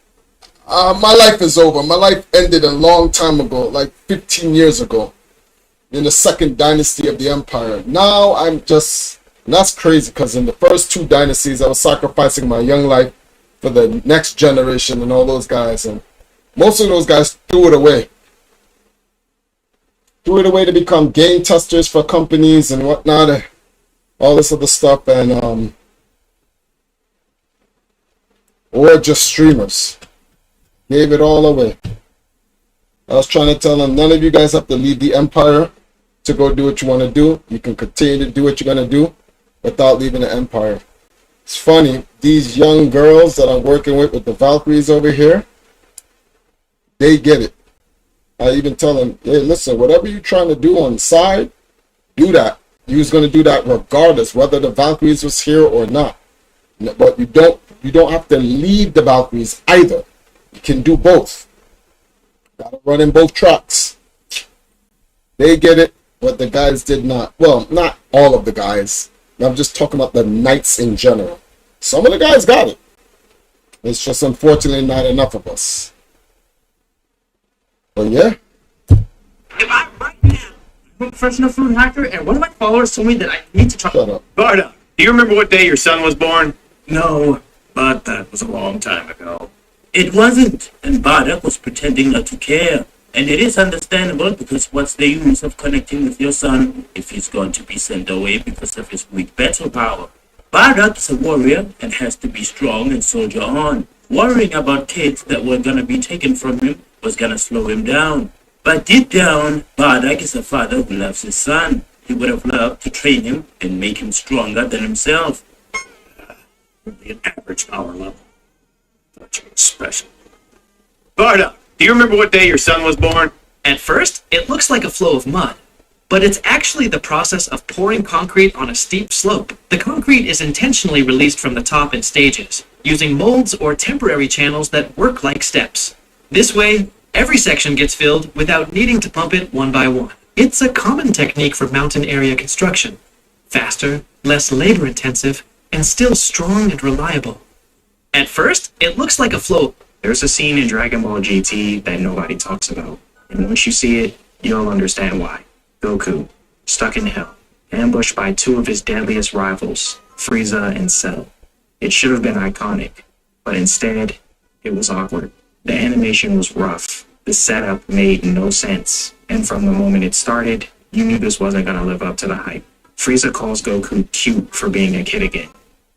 S1: My life is over. My life ended a long time ago, like 15 years ago, in the second dynasty of the Empire. Now I'm just, and that's crazy because in the first 2 dynasties, I was sacrificing my young life for the next generation and all those guys. And most of those guys threw it away. Threw it away to become game testers for companies and whatnot, and all this other stuff, and or just streamers. Gave it all away. I was trying to tell them, none of you guys have to leave the Empire to go do what you want to do. You can continue to do what you're going to do without leaving the Empire. It's funny, these young girls that I'm working with the Valkyries over here, they get it. I even tell him, hey, listen, whatever you're trying to do on the side, do that. You was going to do that regardless, whether the Valkyries was here or not. But you don't have to lead the Valkyries either. You can do both. Gotta run in both tracks. They get it, but the guys did not. Well, not all of the guys. I'm just talking about the knights in general. Some of the guys got it. It's just unfortunately not enough of us. But yeah.
S2: Professional food hacker, and one of my followers told me that I need to talk.
S1: Shut up.
S2: Barda, do you remember what day your son was born?
S11: No, but that was a long time ago. It wasn't, and Bardock was pretending not to care. And it is understandable because what's the use of connecting with your son if he's going to be sent away because of his weak battle power? Bardock is a warrior and has to be strong and soldier on. Worrying about kids that were gonna be taken from him was gonna slow him down. But deep down, Bardock is a father who loves his son. He would have loved to train him and make him stronger than himself. Only an average power level. Thought you were special.
S2: Barda, do you remember what day your son was born? At first, it looks like a flow of mud, but it's actually the process of pouring concrete on a steep slope. The concrete is intentionally released from the top in stages, using molds or temporary channels that work like steps. This way, every section gets filled without needing to pump it one by one. It's a common technique for mountain area construction. Faster, less labor-intensive, and still strong and reliable. At first, it looks like a flow.
S13: There's a scene in Dragon Ball GT that nobody talks about, and once you see it, you'll understand why. Goku, stuck in hell, ambushed by two of his deadliest rivals, Frieza and Cell. It should have been iconic, but instead, it was awkward. The animation was rough, the setup made no sense, and from the moment it started, you knew this wasn't gonna live up to the hype. Frieza calls Goku cute for being a kid again.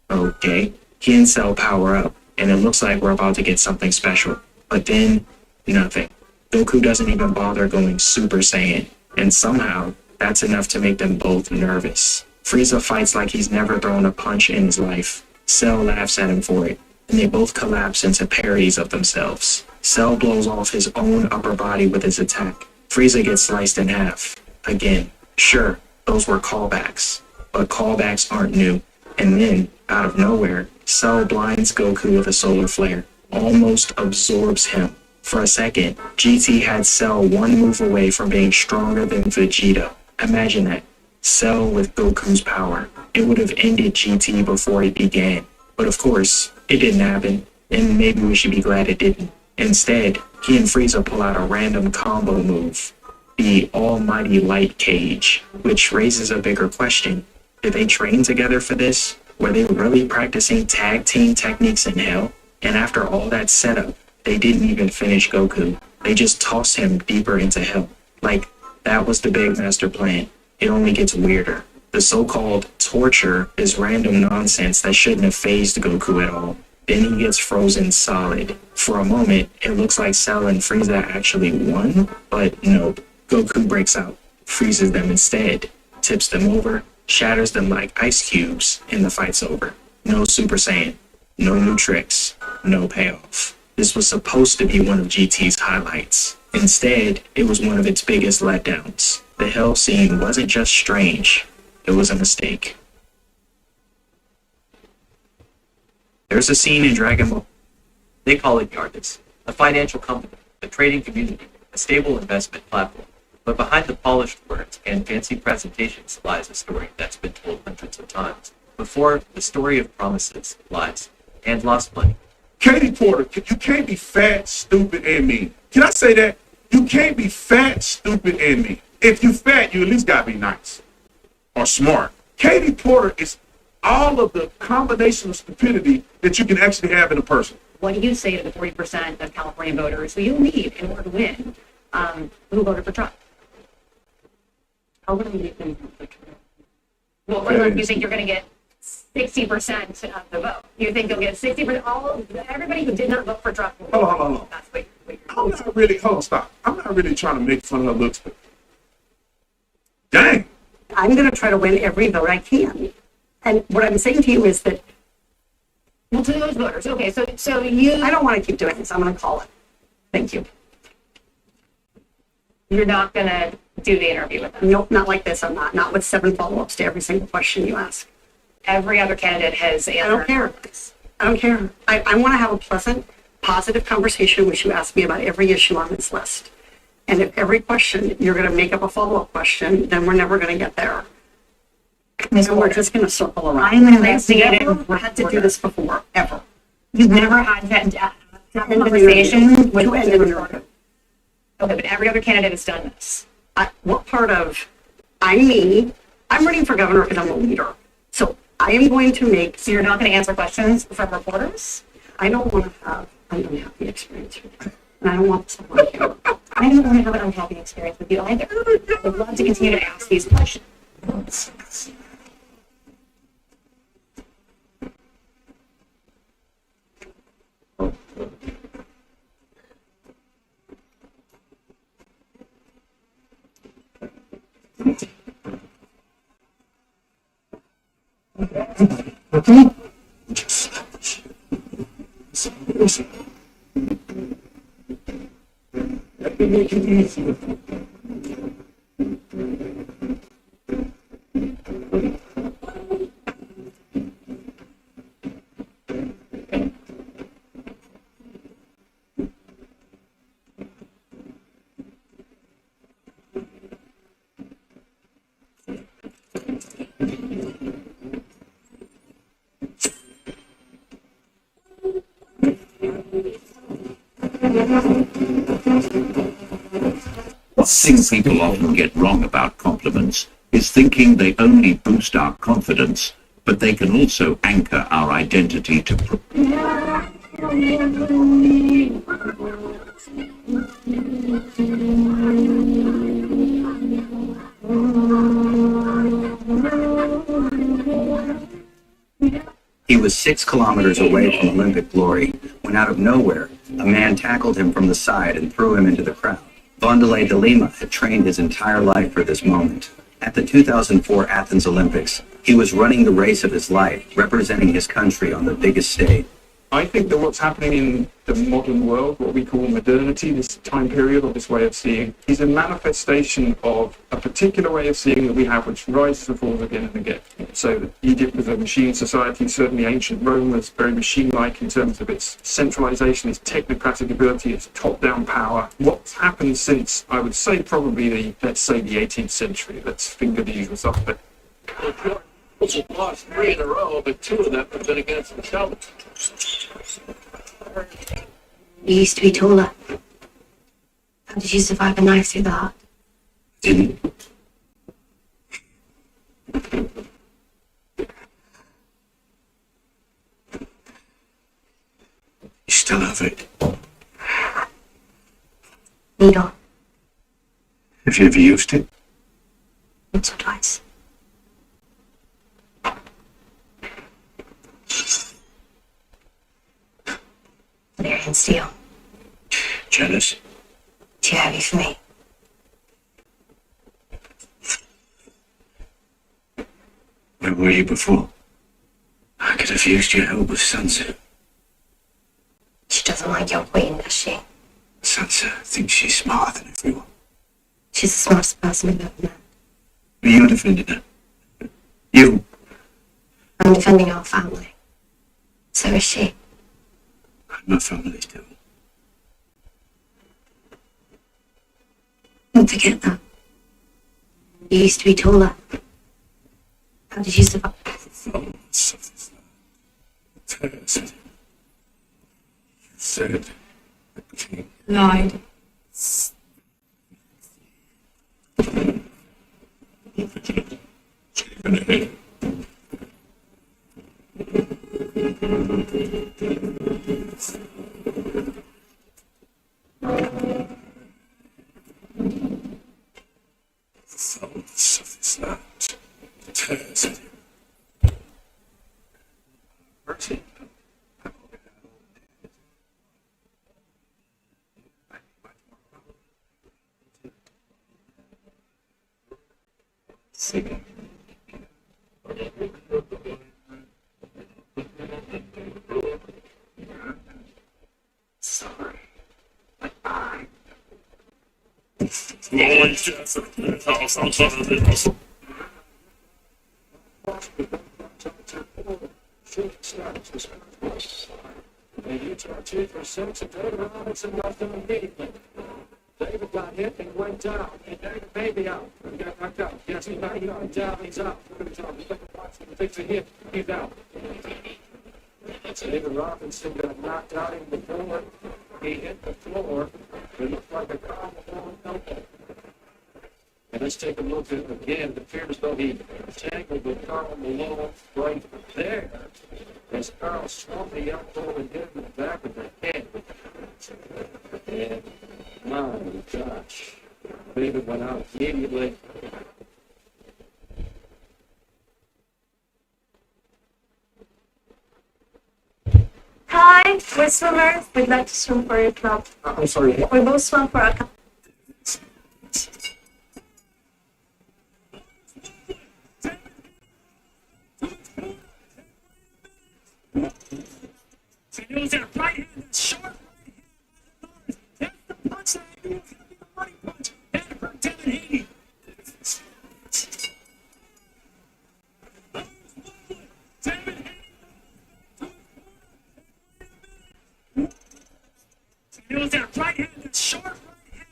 S13: Okay, he and Cell power up, and it looks like we're about to get something special. But then, nothing. Goku doesn't even bother going Super Saiyan, and somehow, that's enough to make them both nervous. Frieza fights like he's never thrown a punch in his life. Cell laughs at him for it, and they both collapse into parodies of themselves. Cell blows off his own upper body with his attack. Frieza gets sliced in half. Again, sure, those were callbacks, but callbacks aren't new. And then, out of nowhere, Cell blinds Goku with a solar flare, almost absorbs him. For a second, GT had Cell one move away from being stronger than Vegeta. Imagine that. Cell with Goku's power. It would have ended GT before it began. But of course, it didn't happen, and maybe we should be glad it didn't. Instead, he and Frieza pull out a random combo move, the Almighty Light Cage, which raises a bigger question. Did they train together for this? Were they really practicing tag team techniques in hell? And after all that setup, they didn't even finish Goku. They just tossed him deeper into hell. Like, that was the big master plan. It only gets weirder. The so-called torture is random nonsense that shouldn't have phased Goku at all. Then he gets frozen solid. For a moment, it looks like Cell and Frieza actually won, but nope. Goku breaks out, freezes them instead, tips them over, shatters them like ice cubes, and the fight's over. No Super Saiyan, no new tricks, no payoff. This was supposed to be one of GT's highlights. Instead, it was one of its biggest letdowns. The hell scene wasn't just strange, it was a mistake. There's a scene in Dragon Ball.
S2: They call it Yardis, a financial company, a trading community, a stable investment platform. But behind the polished words and fancy presentations lies a story that's been told hundreds of times. Before, the story of promises, lies, and lost money.
S3: Katie Porter, you can't be fat, stupid, and mean. Can I say that? You can't be fat, stupid, and mean. If you fat, you at least gotta be nice or smart. Katie Porter is all of the combination of stupidity that you can actually have in a person.
S14: What do you say to the 40% of California voters who you'll need in order to win, who voted for Trump? How will you think? Well, what about you think you're going to get 60% of the vote? You think you'll get 60%? Everybody who did not vote for Trump.
S3: Hold on. I'm not really, stop. I'm not really trying to make fun of her looks, but dang.
S15: I'm going to try to win every vote I can. And what I'm saying to you is that.
S14: Well, to those voters. Okay, so you.
S15: I don't want to keep doing this. I'm going to call it. Thank you.
S19: You're not gonna do the interview with them?
S15: Nope, not like this. I'm not. Not with 7 follow-ups to every single question you ask.
S19: Every other candidate has answered.
S15: I don't care. I don't care. I want to have a pleasant, positive conversation in which you ask me about every issue on this list. And if every question you're going to make up a follow-up question, then we're never going to get there. And we're just going to circle around.
S19: I'm an investigative
S15: I've never had to do this before, ever.
S19: You've never had to have a conversation with
S15: an interview.
S19: Okay, but every other candidate has done this.
S15: What part of I'm me? I'm running for governor because I'm a leader. So I am going to make.
S19: So you're not going to answer questions from reporters?
S15: I don't want to have an unhappy experience with you. And I don't want this on camera.
S19: I don't want to have an unhappy experience with you either. I would love to continue to ask these questions.
S11: One thing people often get wrong about compliments is thinking they only boost our confidence, but they can also anchor our identity to.
S9: He was 6 kilometers away from Olympic glory when out of nowhere, a man tackled him from the side and threw him into the crowd. Vanderlei de Lima had trained his entire life for this moment. At the 2004 Athens Olympics, he was running the race of his life, representing his country on the biggest stage.
S21: I think that what's happening in the modern world, what we call modernity, this time period or this way of seeing, is a manifestation of a particular way of seeing that we have, which rises and falls again and again. So Egypt was a machine society, certainly ancient Rome was very machine-like in terms of its centralization, its technocratic ability, its top-down power. What's happened since, I would say, probably let's say the 18th century, let's finger the usual suspect.
S8: We've lost 3 in a row, but 2 of them have been against the Celtics.
S12: You used to be taller. How did you survive a knife through the heart?
S11: Didn't. You still have it.
S12: Needle.
S11: Have you ever used it?
S12: Once or twice. Valerian steel.
S11: Jealous?
S12: Too heavy for me.
S11: Where were you before? I could have used your help with Sansa.
S12: She doesn't like your queen, does she?
S11: Sansa thinks she's smarter than everyone.
S12: She's the smartest person I've ever met.
S11: But you're defending her. You.
S12: I'm defending our family. So is she.
S11: My family too.
S12: Don't forget that. You used to be taller. How did you survive?
S11: Said.
S12: Lied.
S11: Thoughts of this land tears at him. Mercy. Singing. Sorry, but I.
S5: And you touch it for 6, and David Robinson left him immediately. David got hit and went down. And David may be out. He got knocked out. Yes, he's not. He went down. He's out. Look at him. He takes a hit. He's out. David Robinson got knocked out in the floor. He hit the floor. It looked like a Carl Malone elbow. And let's take a look at it again. It appears as though he tangled with Carl Malone right there. As Carl swung the elbow and hit him in the back of the head. And my gosh, David went out immediately.
S17: Hi, we're swimmers. We'd like to swim for your club.
S3: I'm sorry.
S17: We both swim for our club.
S10: Use that right hand, that short right hand. That's the punch that I do. It's going to be the money punch. And for Devin Haney. Use that right hand, that short right hand.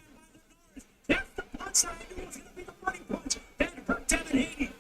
S10: That's the punch that I do. It's going to be the money punch. And for Devin Haney.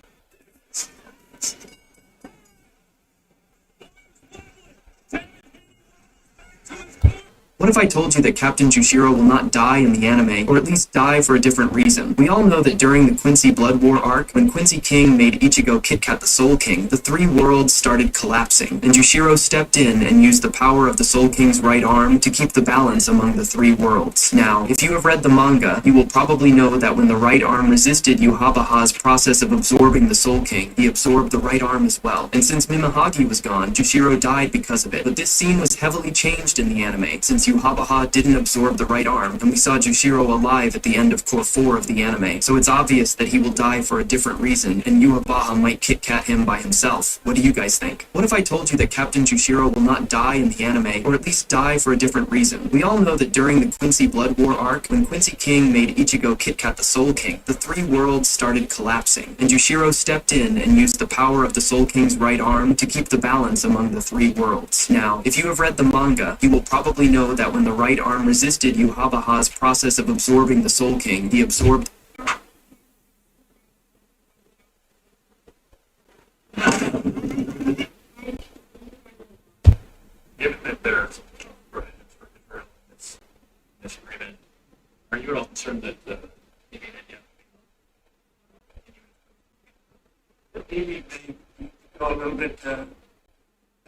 S13: What if I told you that Captain Jushiro will not die in the anime, or at least die for a different reason? We all know that during the Quincy Blood War arc, when Quincy King made Ichigo Kit Kat the Soul King, the three worlds started collapsing, and Jushiro stepped in and used the power of the Soul King's right arm to keep the balance among the three worlds. Now, if you have read the manga, you will probably know that when the right arm resisted Yuhabaha's process of absorbing the Soul King, he absorbed the right arm as well. And since Mimahagi was gone, Jushiro died because of it. But this scene was heavily changed in the anime, since Yuhabaha didn't absorb the right arm, and we saw Jushiro alive at the end of Core 4 of the anime, so it's obvious that he will die for a different reason, and Yuhabaha might Kit Kat him by himself. What do you guys think? What if I told you that Captain Jushiro will not die in the anime, or at least die for a different reason? We all know that during the Quincy Blood War arc, when Quincy King made Ichigo Kit Kat the Soul King, the three worlds started collapsing, and Jushiro stepped in and used the power of the Soul King's right arm to keep the balance among the three worlds. Now, if you have read the manga, you will probably know that when the right arm resisted Yuhabaha's process of absorbing the Soul King, he absorbed
S2: Given that there's disagreement, are you at all concerned that he made it yet?
S5: Maybe they go a little bit out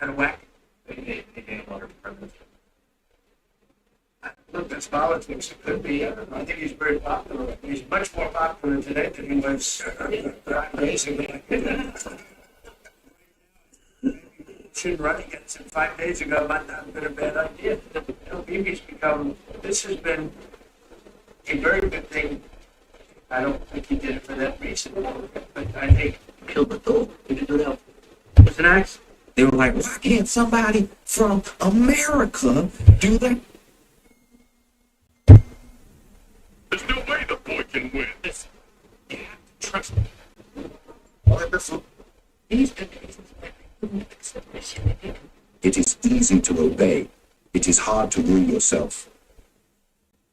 S5: of whack.
S2: They gained longer president.
S5: Look, that's politics. It could be. I think he's very popular. He's much more popular today than he was 5 days ago. Should run against him 5 days ago might not have been a bad idea. He's become. This has been a very good thing. I don't think he did it for that reason, but I think
S11: Killed the dog. Did you do that?
S5: was an axe.
S11: They were like, why can't somebody from America do that?
S10: There's no way the boy can win.
S5: Listen, you have to trust me.
S11: It is easy to obey. It is hard to rule yourself.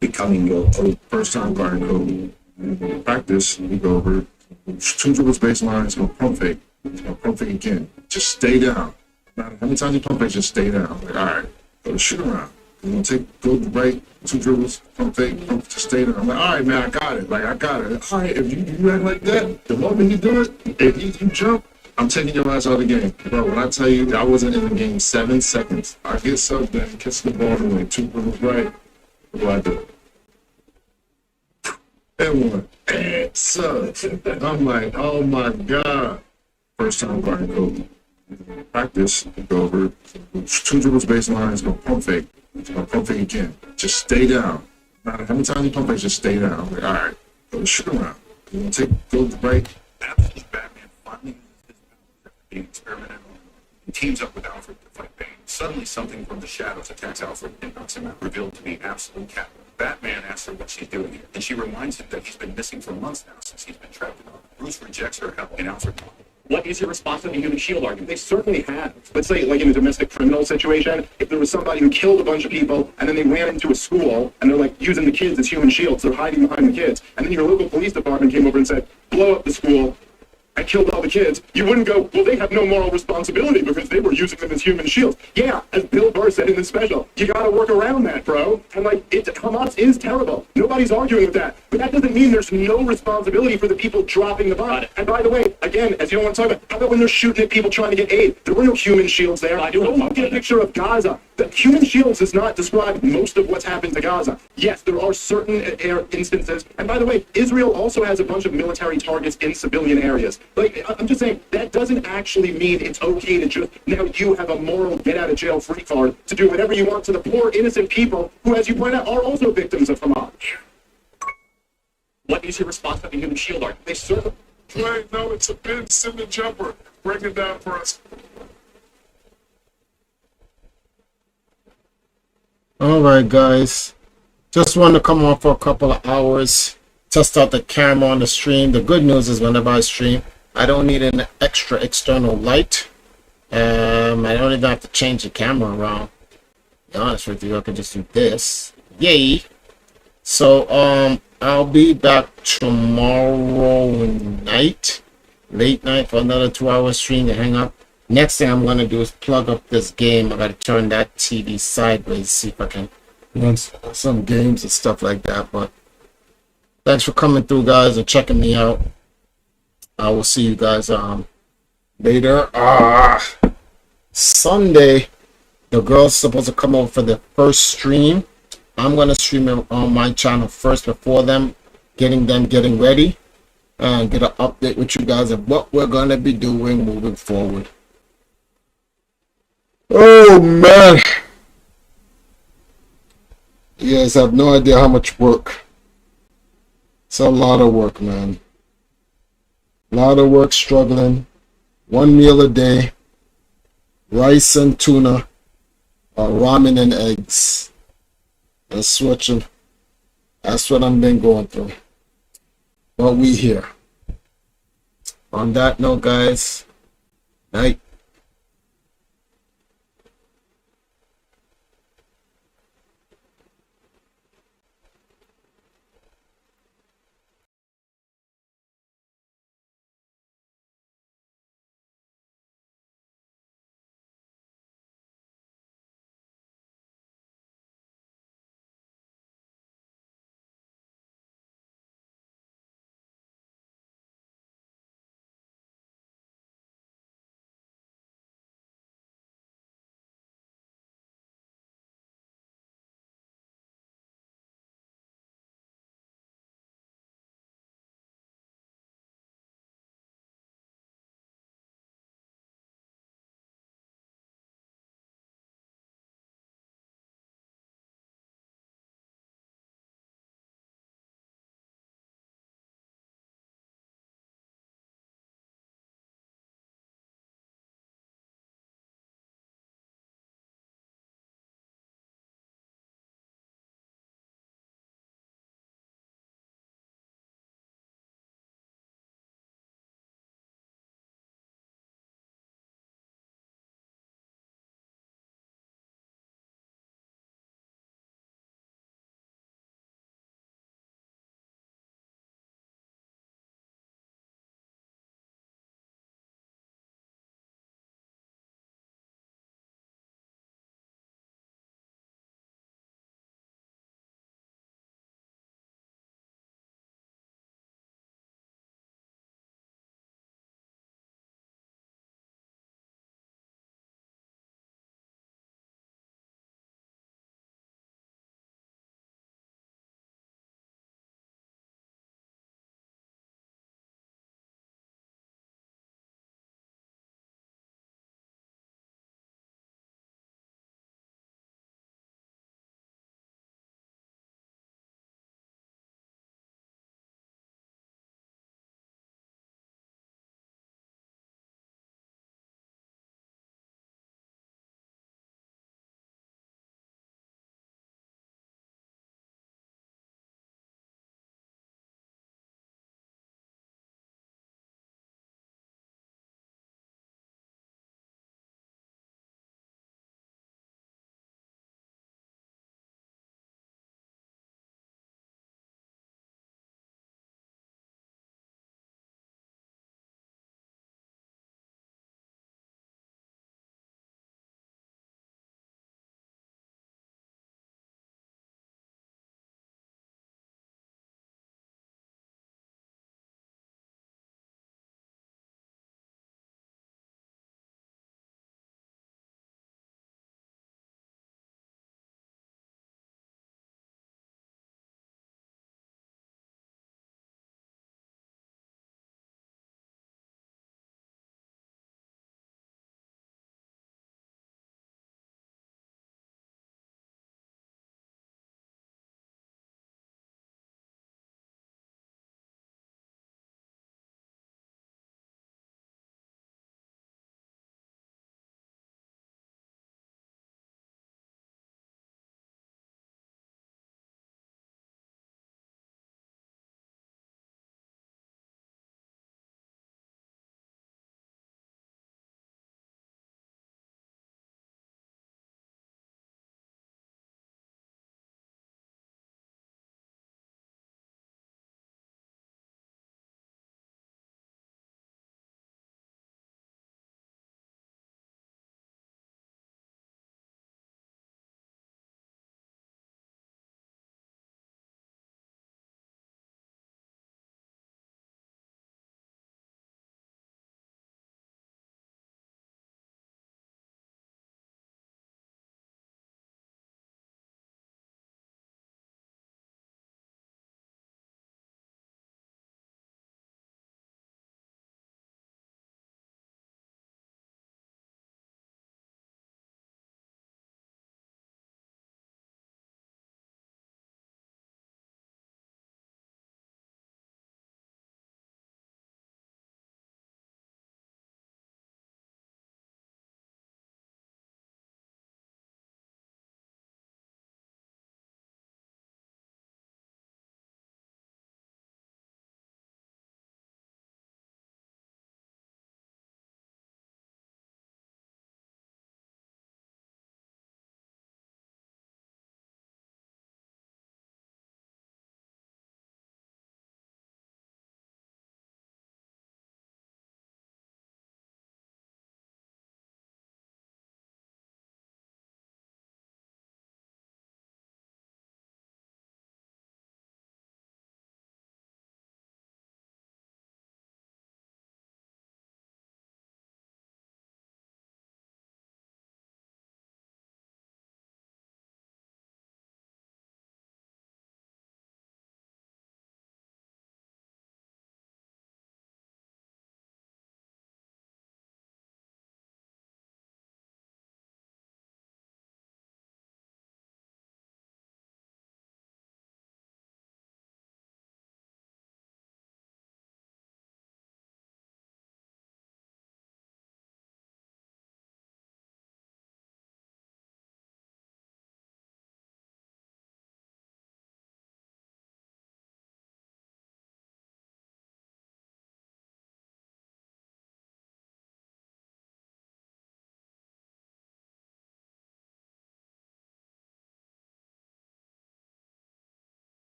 S11: Becoming your own
S3: First-time guard code. Practice, you go over. Two dribbles baseline, it's going to pump fake. It's going to pump fake again. Just stay down. No matter how many times you pump fake, just stay down. Like, all right, go to shoot around. You're going to go right, two dribbles, pump fake, pump, just stay down. I'm like, all right, man, I got it. Like, I got it. All right, if you act like that, the moment you do it, if you jump, I'm taking your ass out of the game. Bro, when I tell you I wasn't in the game 7 seconds, I get subbed in, kiss the ball away, two dribbles right, what do I do? And one, and sub. I'm like, oh my God. First time guard code. Practice, go over, two dribbles baseline, it's going to pump fake. It's going to pump fake again. Just stay down. No matter how many times you pump fake, just stay down. I'm like, all right, go to shoot around. You're going to go right. That's Batman finally being experimented on. He teams up with Alfred to fight Bane. Suddenly, something from the shadows attacks Alfred and knocks him out, revealed to be absolute Catwoman.
S23: Batman asks her what she's doing here, and she reminds him that he's been missing for months now since he's been trapped in Arkham. Bruce rejects her help in Alfred.
S5: What is your response to the human shield argument? They certainly have. Let's say, like in a domestic criminal situation, if there was somebody who killed a bunch of people and then they ran into a school and they're like using the kids as human shields, they're hiding behind the kids, and then your local police department came over and said, blow up the school, I killed all the kids, you wouldn't go, well, they have no moral responsibility because they were using them as human shields. Yeah, as Bill Burr said in the special, you gotta work around that, bro. And like, Hamas is terrible. Nobody's arguing with that. But that doesn't mean there's no responsibility for the people dropping the bomb. And by the way, again, as you don't want to talk about, how about when they're shooting at people trying to get aid? There were no human shields there. Go look at a picture of Gaza. The human shields does not describe most of what's happened to Gaza. Yes, there are certain instances. And by the way, Israel also has a bunch of military targets in civilian areas. Like, I'm just saying, that doesn't actually mean it's okay to just, now you have a moral get-out-of-jail-free card to do whatever you want to the poor, innocent people who, as you point out, are also victims of Hamas. What is your response to the human shield argument? They certainly...
S21: Right, no, it's a Ben Simmons jumper. Break it down for us.
S1: All right, guys. Just want to come on for a couple of hours, test out the camera on the stream. The good news is whenever I stream, I don't need an extra external light. I don't even have to change the camera around. To be honest with you, I can just do this. Yay! So, I'll be back tomorrow night, late night, for another 2-hour stream to hang up. Next thing I'm going to do is plug up this game. I got to turn that TV sideways, see if I can run some games and stuff like that. But thanks for coming through, guys, and checking me out. I will see you guys later. Sunday, the girl's supposed to come over for the first stream. I'm going to stream it on my channel first before them, getting ready, and get an update with you guys of what we're going to be doing moving forward. Oh, man. You guys have no idea how much work. It's a lot of work, man. A lot of work, struggling. One meal a day. Rice and tuna. Or ramen and eggs. That's what I've been going through. But we here. On that note, guys, night.